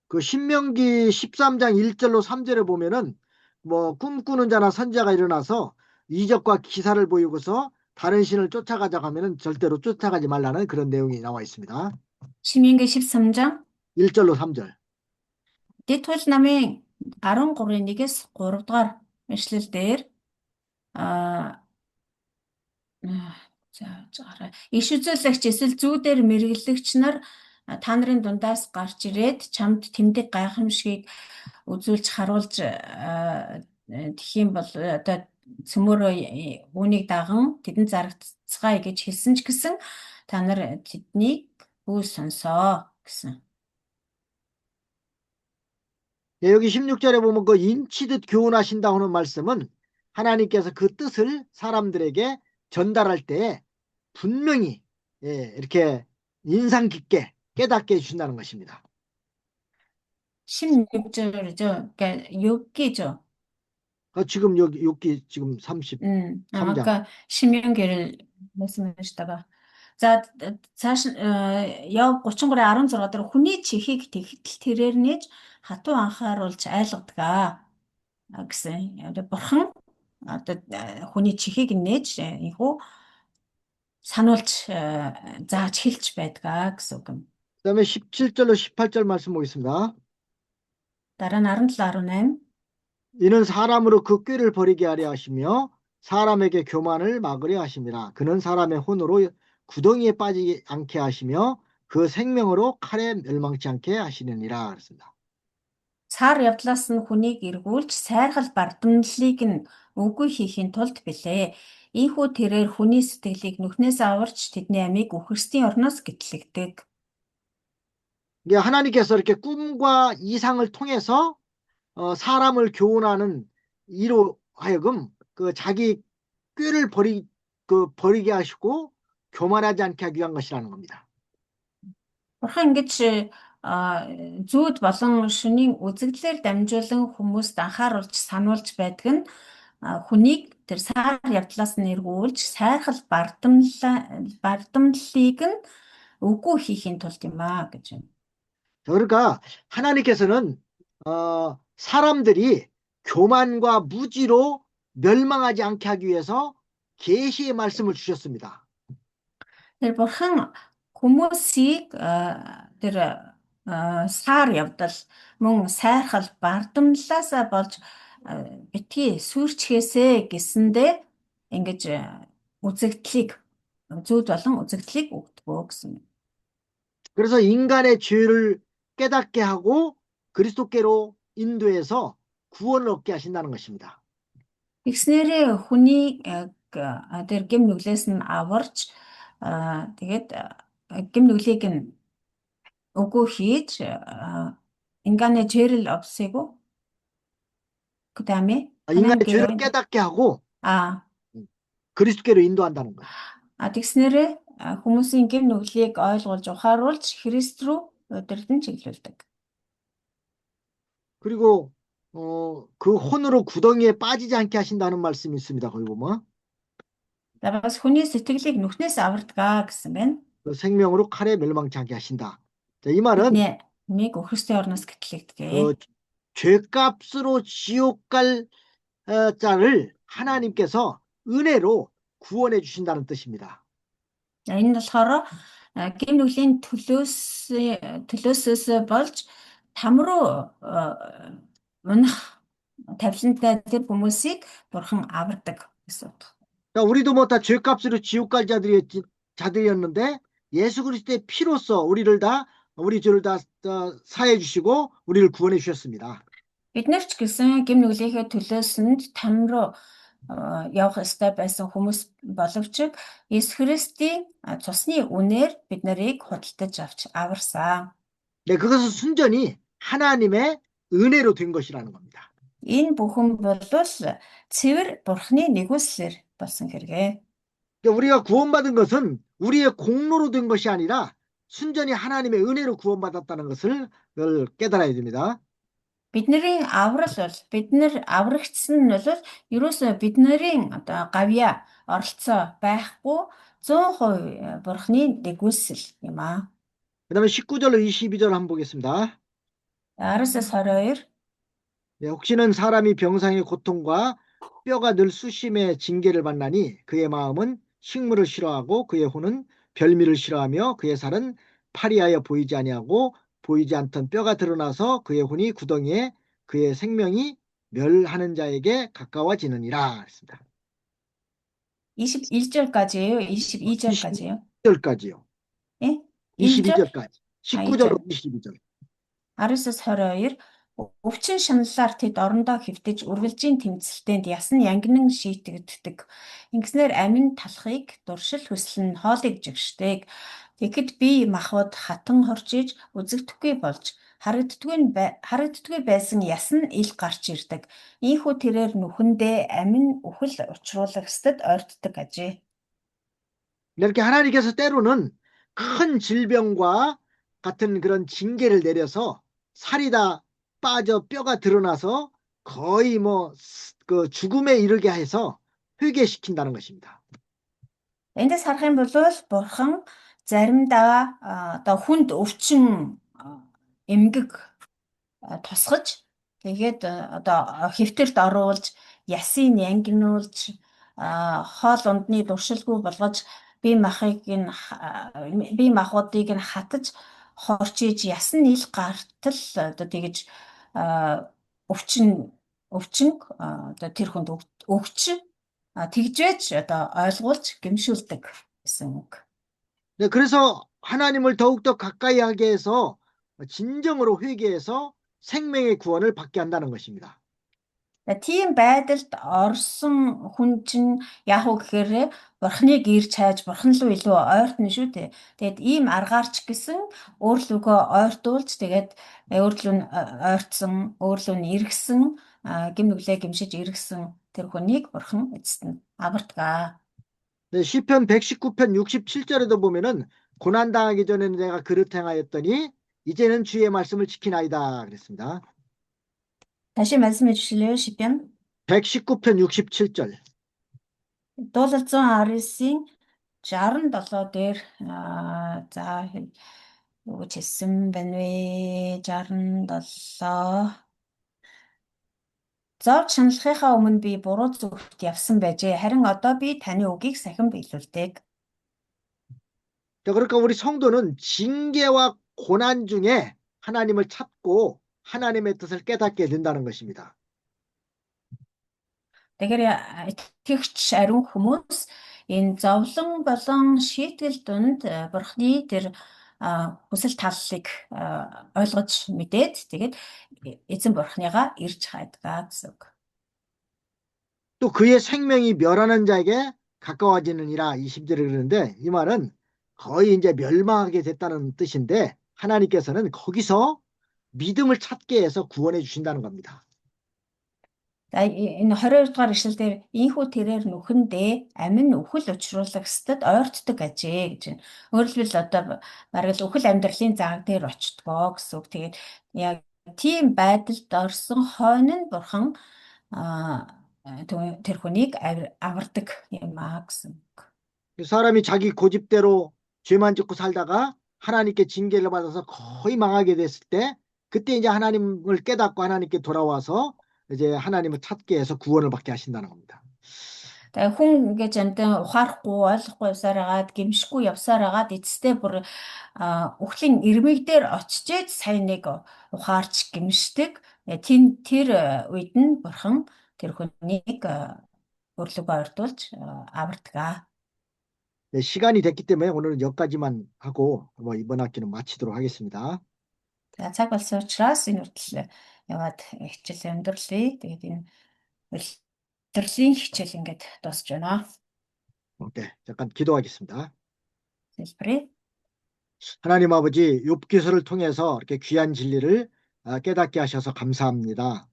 그 신명기 13장 1절로 3절에 보면은 뭐 꿈꾸는 자나 선지자가 일어나서 이적과 기사를 보이고서 다른 신을 쫓아가자고 하면은 절대로 쫓아가지 말라는 그런 내용이 나와 있습니다. Шимийнгийн 13장 1절로 3절. Дэд тул намын 13-ийн 1-ээс 3 дугаар эшлэл дээр иш үзүүлэгч эсвэл зүүдээр мэргэлэгч нар та нарын дундаас гарч ирээд чамд тэмдэг гайхамшигыг үзүүлж харуулж тхиим бол одоо цөмөрөө үүнийг даган тэдэнд зарагдцгаая гэж хэлсэн ч гэсэн та нар тэднийг бүү сонсоо гэсэн. 네, 여기 16절에 보면 그 인치듯 교훈하신다고 하는 말씀은 하나님께서 그 뜻을 사람들에게 전달할 때 분명히 이렇게 인상 깊게 깨닫게 해주신다는 것입니다. 16절이죠. 그러니까 욥기죠. 지금 여기 지금 33장. 아까 신명기를 말씀하시다가 за цааш Ёб 33:16 дээр хүний чихийг тэгтэл тэрээр нээж хатуу анхааруулж айлгадаг гэсэн. Бурхан одоо хүний чихийг нээж ийхүү сануулж зааж хэлж байдаг гэсэн үг юм. 그다음에 17절로 18절 말씀 보겠습니다. дараа нь 17-18 이는 사람으로 그 꾀를 버리게 하려 하시며 사람에게 교만을 막으려 하심이라. 그는 사람의 혼으로 구덩이에 빠지지 않게 하시며 그 생명으로 칼에 멸망치 않게 하시느니라 그랬습니다. Цаар явдлаас нь хүнийг эргүүлж сайрхал бардамналыг нь үгүй хийхийн тулд билээ. Ийхүү тэрээр хүний сэтгэлийг нүхнээс аварч тэдний амийг үхэрсдийн орноос гэтлэгдэг. 이게 하나님께서 이렇게 꿈과 이상을 통해서 사람을 교훈하는 이로 하여금 그 자기 꾀를 버리게 하시고 교만하지 않게 하기 위한 것이라는 겁니다. Бурхан ингэж зүүд болон шөнийн үзэгдлээр дамжуулан хүмүүст анхааруулж сануулж байдаг нь хүнийг тэр саар явдлаас нь эргүүлж сайрхал бардамналыг нь үгүй хийхийн тулд юм аа гэж байна. 그러니까 하나님께서는 사람들이 교만과 무지로 멸망하지 않게 하기 위해서 계시의 말씀을 주셨습니다. Тэр бурхан хүмүүсийг тэр саар явдал мөн сайрхал бардамлаасаа болж битгий сүрчгээсэ гэсэндээ ингэж үзэгдлийг зүүд болон үзэгдлийг өгдөгөө гэсэн. 그래서 인간의 죄를 깨닫게 하고 그리스도께로 인도해서 구원을 얻게 하신다는 것입니다. Тэгснээрээ хүний тэр гэм нүглээс нь аварч тэгээд гэм нүглийг нь өгөө хийж 인간의 죄를 없애고 그다음에 인간의 죄를 하나님께로 깨닫게 하고 아, 그리스도께로 인도한다는 거예요. тэгснээрээ хүмүүсийн гэм нүглийг ойлгуулж ухааруулж Христ рүү удирдан чиглүүлдэг. 그리고 그 혼으로 구덩이에 빠지지 않게 하신다는 말씀이 있습니다. 거기 보면 За бас хүний сэтгэлийг нүхнээс авардаг гэсэн байна. 그 생명으로 칼에 멸망치 않게 하신다. 자, 이 말은 Бидний нэг Христийн орноос гэтлэгдэгэ. 그 죄값으로 지옥 갈 자를 하나님께서 은혜로 구원해 주신다는 뜻입니다. За энэ нь болохоор гэм нүглийн төлөөсөөс болж там руу унах тавилантай тэр хүмүүсийг бурхан авардаг гэсэн үг. 자, 우리도 뭐 다 죄값으로 지옥 갈 자들이었는데 예수 그리스도의 피로써 우리 죄를 다 사해 주시고 우리를 구원해 주셨습니다. Бид нар ч гэсэн гэм нүглийнхээ төлөөсөнд там руу явах ёстой байсан хүмүүс боловч Есүс Христийн цусны үнээр бид нарыг худалдаж авч аварсан. 네, 그것은 순전히 하나님의 은혜로 된 것이라는 겁니다. Энэ бүхэн бол цэвэр бурхны нэгүслэр болсон хэрэгэ. 그러니까 우리가 구원받은 것은 우리의 공로로 된 것이 아니라 순전히 하나님의 은혜로 구원받았다는 것을 깨달아야 됩니다. Бидний аврал бол бид нар аврагдсан нь бол ерөөсөө бидний одоо гавья оролцоо байхгүй 100% бурхны нэгүсэл юм аа. 그다음에 19절로 22절 한번 보겠습니다. 19-22 네, 혹시는 사람이 병상의 고통과 뼈가 늘 수심의 징계를 받나니 그의 마음은 식물을 싫어하고 그의 혼은 별미를 싫어하며 그의 살은 파리하여 보이지 아니하고 보이지 않던 뼈가 드러나서 그의 혼이 구덩이에 그의 생명이 멸하는 자에게 가까워지느니라 했습니다. 21절까지예요. 22절까지예요. 22절까지요. 예? 22절까지. 19절로 1절. 22절. 19-22 өвчин шаналлаар тэд орондоо хэвтэж үргэлжийн тэмцэлтэнд ясан янгинан шийтгддэг. Ингэснээр амин талахыг дуршил хүсэл нь хоолыг жигшдэг. Тэгэхэд би махбод хатан хорчиж үзэгдэхгүй болж харагддаггүй байсан ясан ил гарч ирдэг. Ийхүү тэрээр нүхэндээ амин үхэл учруулагсдад ойртдог ажээ. 이렇게 하나님께서 때로는 큰 질병과 같은 그런 징계를 내려서 살이 다 빠져 뼈가 드러나서 거의 그 죽음에 이르게 해서 회개시킨다는 것입니다. Эндээс харах юм бол бурхан заримдаа одоо хүнд өвчин эмгэг тусгаж тэгээд одоо хэвтэрд оруулж ясыг янгинуулж хоол ундны дуршилгүй болгож бие махбодыг нь хатаж хорчиж ясан ил гартал одоо тэгж өвчин одоо тэр хүнд өгч тэгжвэж одоо ойлгуулж гэмшүүлдэг гэсэн үг. 네, 그래서 하나님을 더욱더 가까이 하게 해서 진정으로 회개해서 생명의 구원을 받게 한다는 것입니다. Тийм байдалд орсон хүн чинь яг уу гэхээр бурхныг ирж хайж бурхан руу илүү ойртно шүү дээ. Тэгээд ийм аргаарч гэсэн өөрлөгөө ойртуулж тэгээд өөрлөө нь ойртсон, өөрлөө нь эргэсэн, гэм нүглээ гэмшиж эргэсэн тэр хүнийг бурхан эцэст нь авардаг. 네, 시편 119편 67절에도 보면은 고난당하기 전에는 내가 그릇 행하였더니 이제는 주의 말씀을 지키나이다 그랬습니다. 다시 말씀해 주실래요, 시편? 119편 67절. Дуулал 119-ийн 67 дээр за юу гэж хэлсэн байна вэ? 67. зовж шаналхахаа өмнө би буруу зүгт явсан байжээ. Харин одоо би таны үгийг сахин биелүүлдэг. 자, 그러니까 우리 성도는 징계와 고난 중에 하나님을 찾고 하나님의 뜻을 깨닫게 된다는 것입니다. Тэгэхээр итгэгч ариун хүмүүс энэ зовлон болон шийтгэл дунд бурхны тэр хүсэл таллыг ойлгож мэдээд тэгээд эзэн бурхныгаа ирж хайдгаа гэсэн үг. 또 그의 생명이 멸하는 자에게 가까워지느니라 20절에 그러는데 이 말은 거의 이제 멸망하게 됐다는 뜻인데 하나님께서는 거기서 믿음을 찾게 해서 구원해 주신다는 겁니다. За энэ 22 дугаар ишлэлдэр ийхүү тэрээр нүхэндээ амин үхэл учруулагсдад ойртдог ажээ гэж байна. Өөрөөр хэлбэл одоо бараг л үхэл амьдралын заг дээр очтгоо гэсэн үг. Тэгээд яг тийм байдалд орсон хойно нь бурхан тэр хүнийг авардаг юм гэсэн үг. 사람이 자기 고집대로 죄만 짓고 살다가 하나님께 징계를 받아서 거의 망하게 됐을 때 그때 이제 하나님을 깨닫고 하나님께 돌아와서 이제 하나님을 찾게 해서 구원을 받게 하신다는 겁니다. Тэгээ хүн ингэж амтан ухаарахгүй, ойлгохгүй явсаар агаад, гэмшихгүй явсаар агаад эцэстээ бүр үхлийн ирмэг дээр очиж сайн нэг ухаарч гэмшдэг. Тэр үед нь бурхан тэр хүнийг өрлөгөө ойртуулж авардаг. 네, 시간이 됐기 때문에 오늘은 여기까지만 하고 이번 학기는 마치도록 하겠습니다. За цаг болсон учраас энэ хүртэл яваад хичээлээ өндөрлөе. Тэгээд энэ улирлын хичээл ингээд дуусж байна. 네, 잠깐 기도하겠습니다. Хэлбэрээ. 하나님 아버지, 욥기서를 통해서 이렇게 귀한 진리를 깨닫게 하셔서 감사합니다.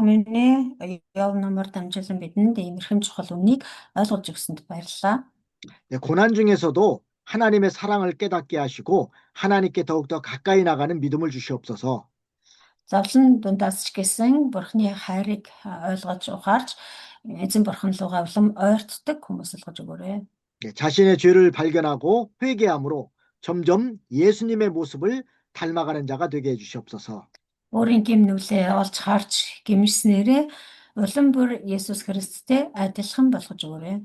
Миний яв номер дамжуулан бидэнд иймэрхэм чухал үнийг ойлгуулж өгсөнд баярлалаа. 네, 고난 중에서도 하나님의 사랑을 깨닫게 하시고 하나님께 더욱더 가까이 나가는 믿음을 주시옵소서. Зовлон дундаас ч гэсэн бурхны хайрыг ойлгож ухаарч эзэн бурхан руугаа улам ойртдог хүмүүс болгож өгөөрэй. 네, 자신의 죄를 발견하고 회개함으로 점점 예수님의 모습을 닮아가는 자가 되게 해주시옵소서. Өөрийн гэм нүлээ олж харж гэмшснээрээ улам бүр Есүс Христтэй адилхан болгож өгөөрэй.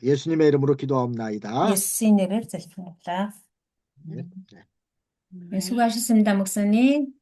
예수님의 이름으로 기도하옵나이다. Есүсийн нэрээр залбирлаа. 네. 수고하셨습니다, 목사님.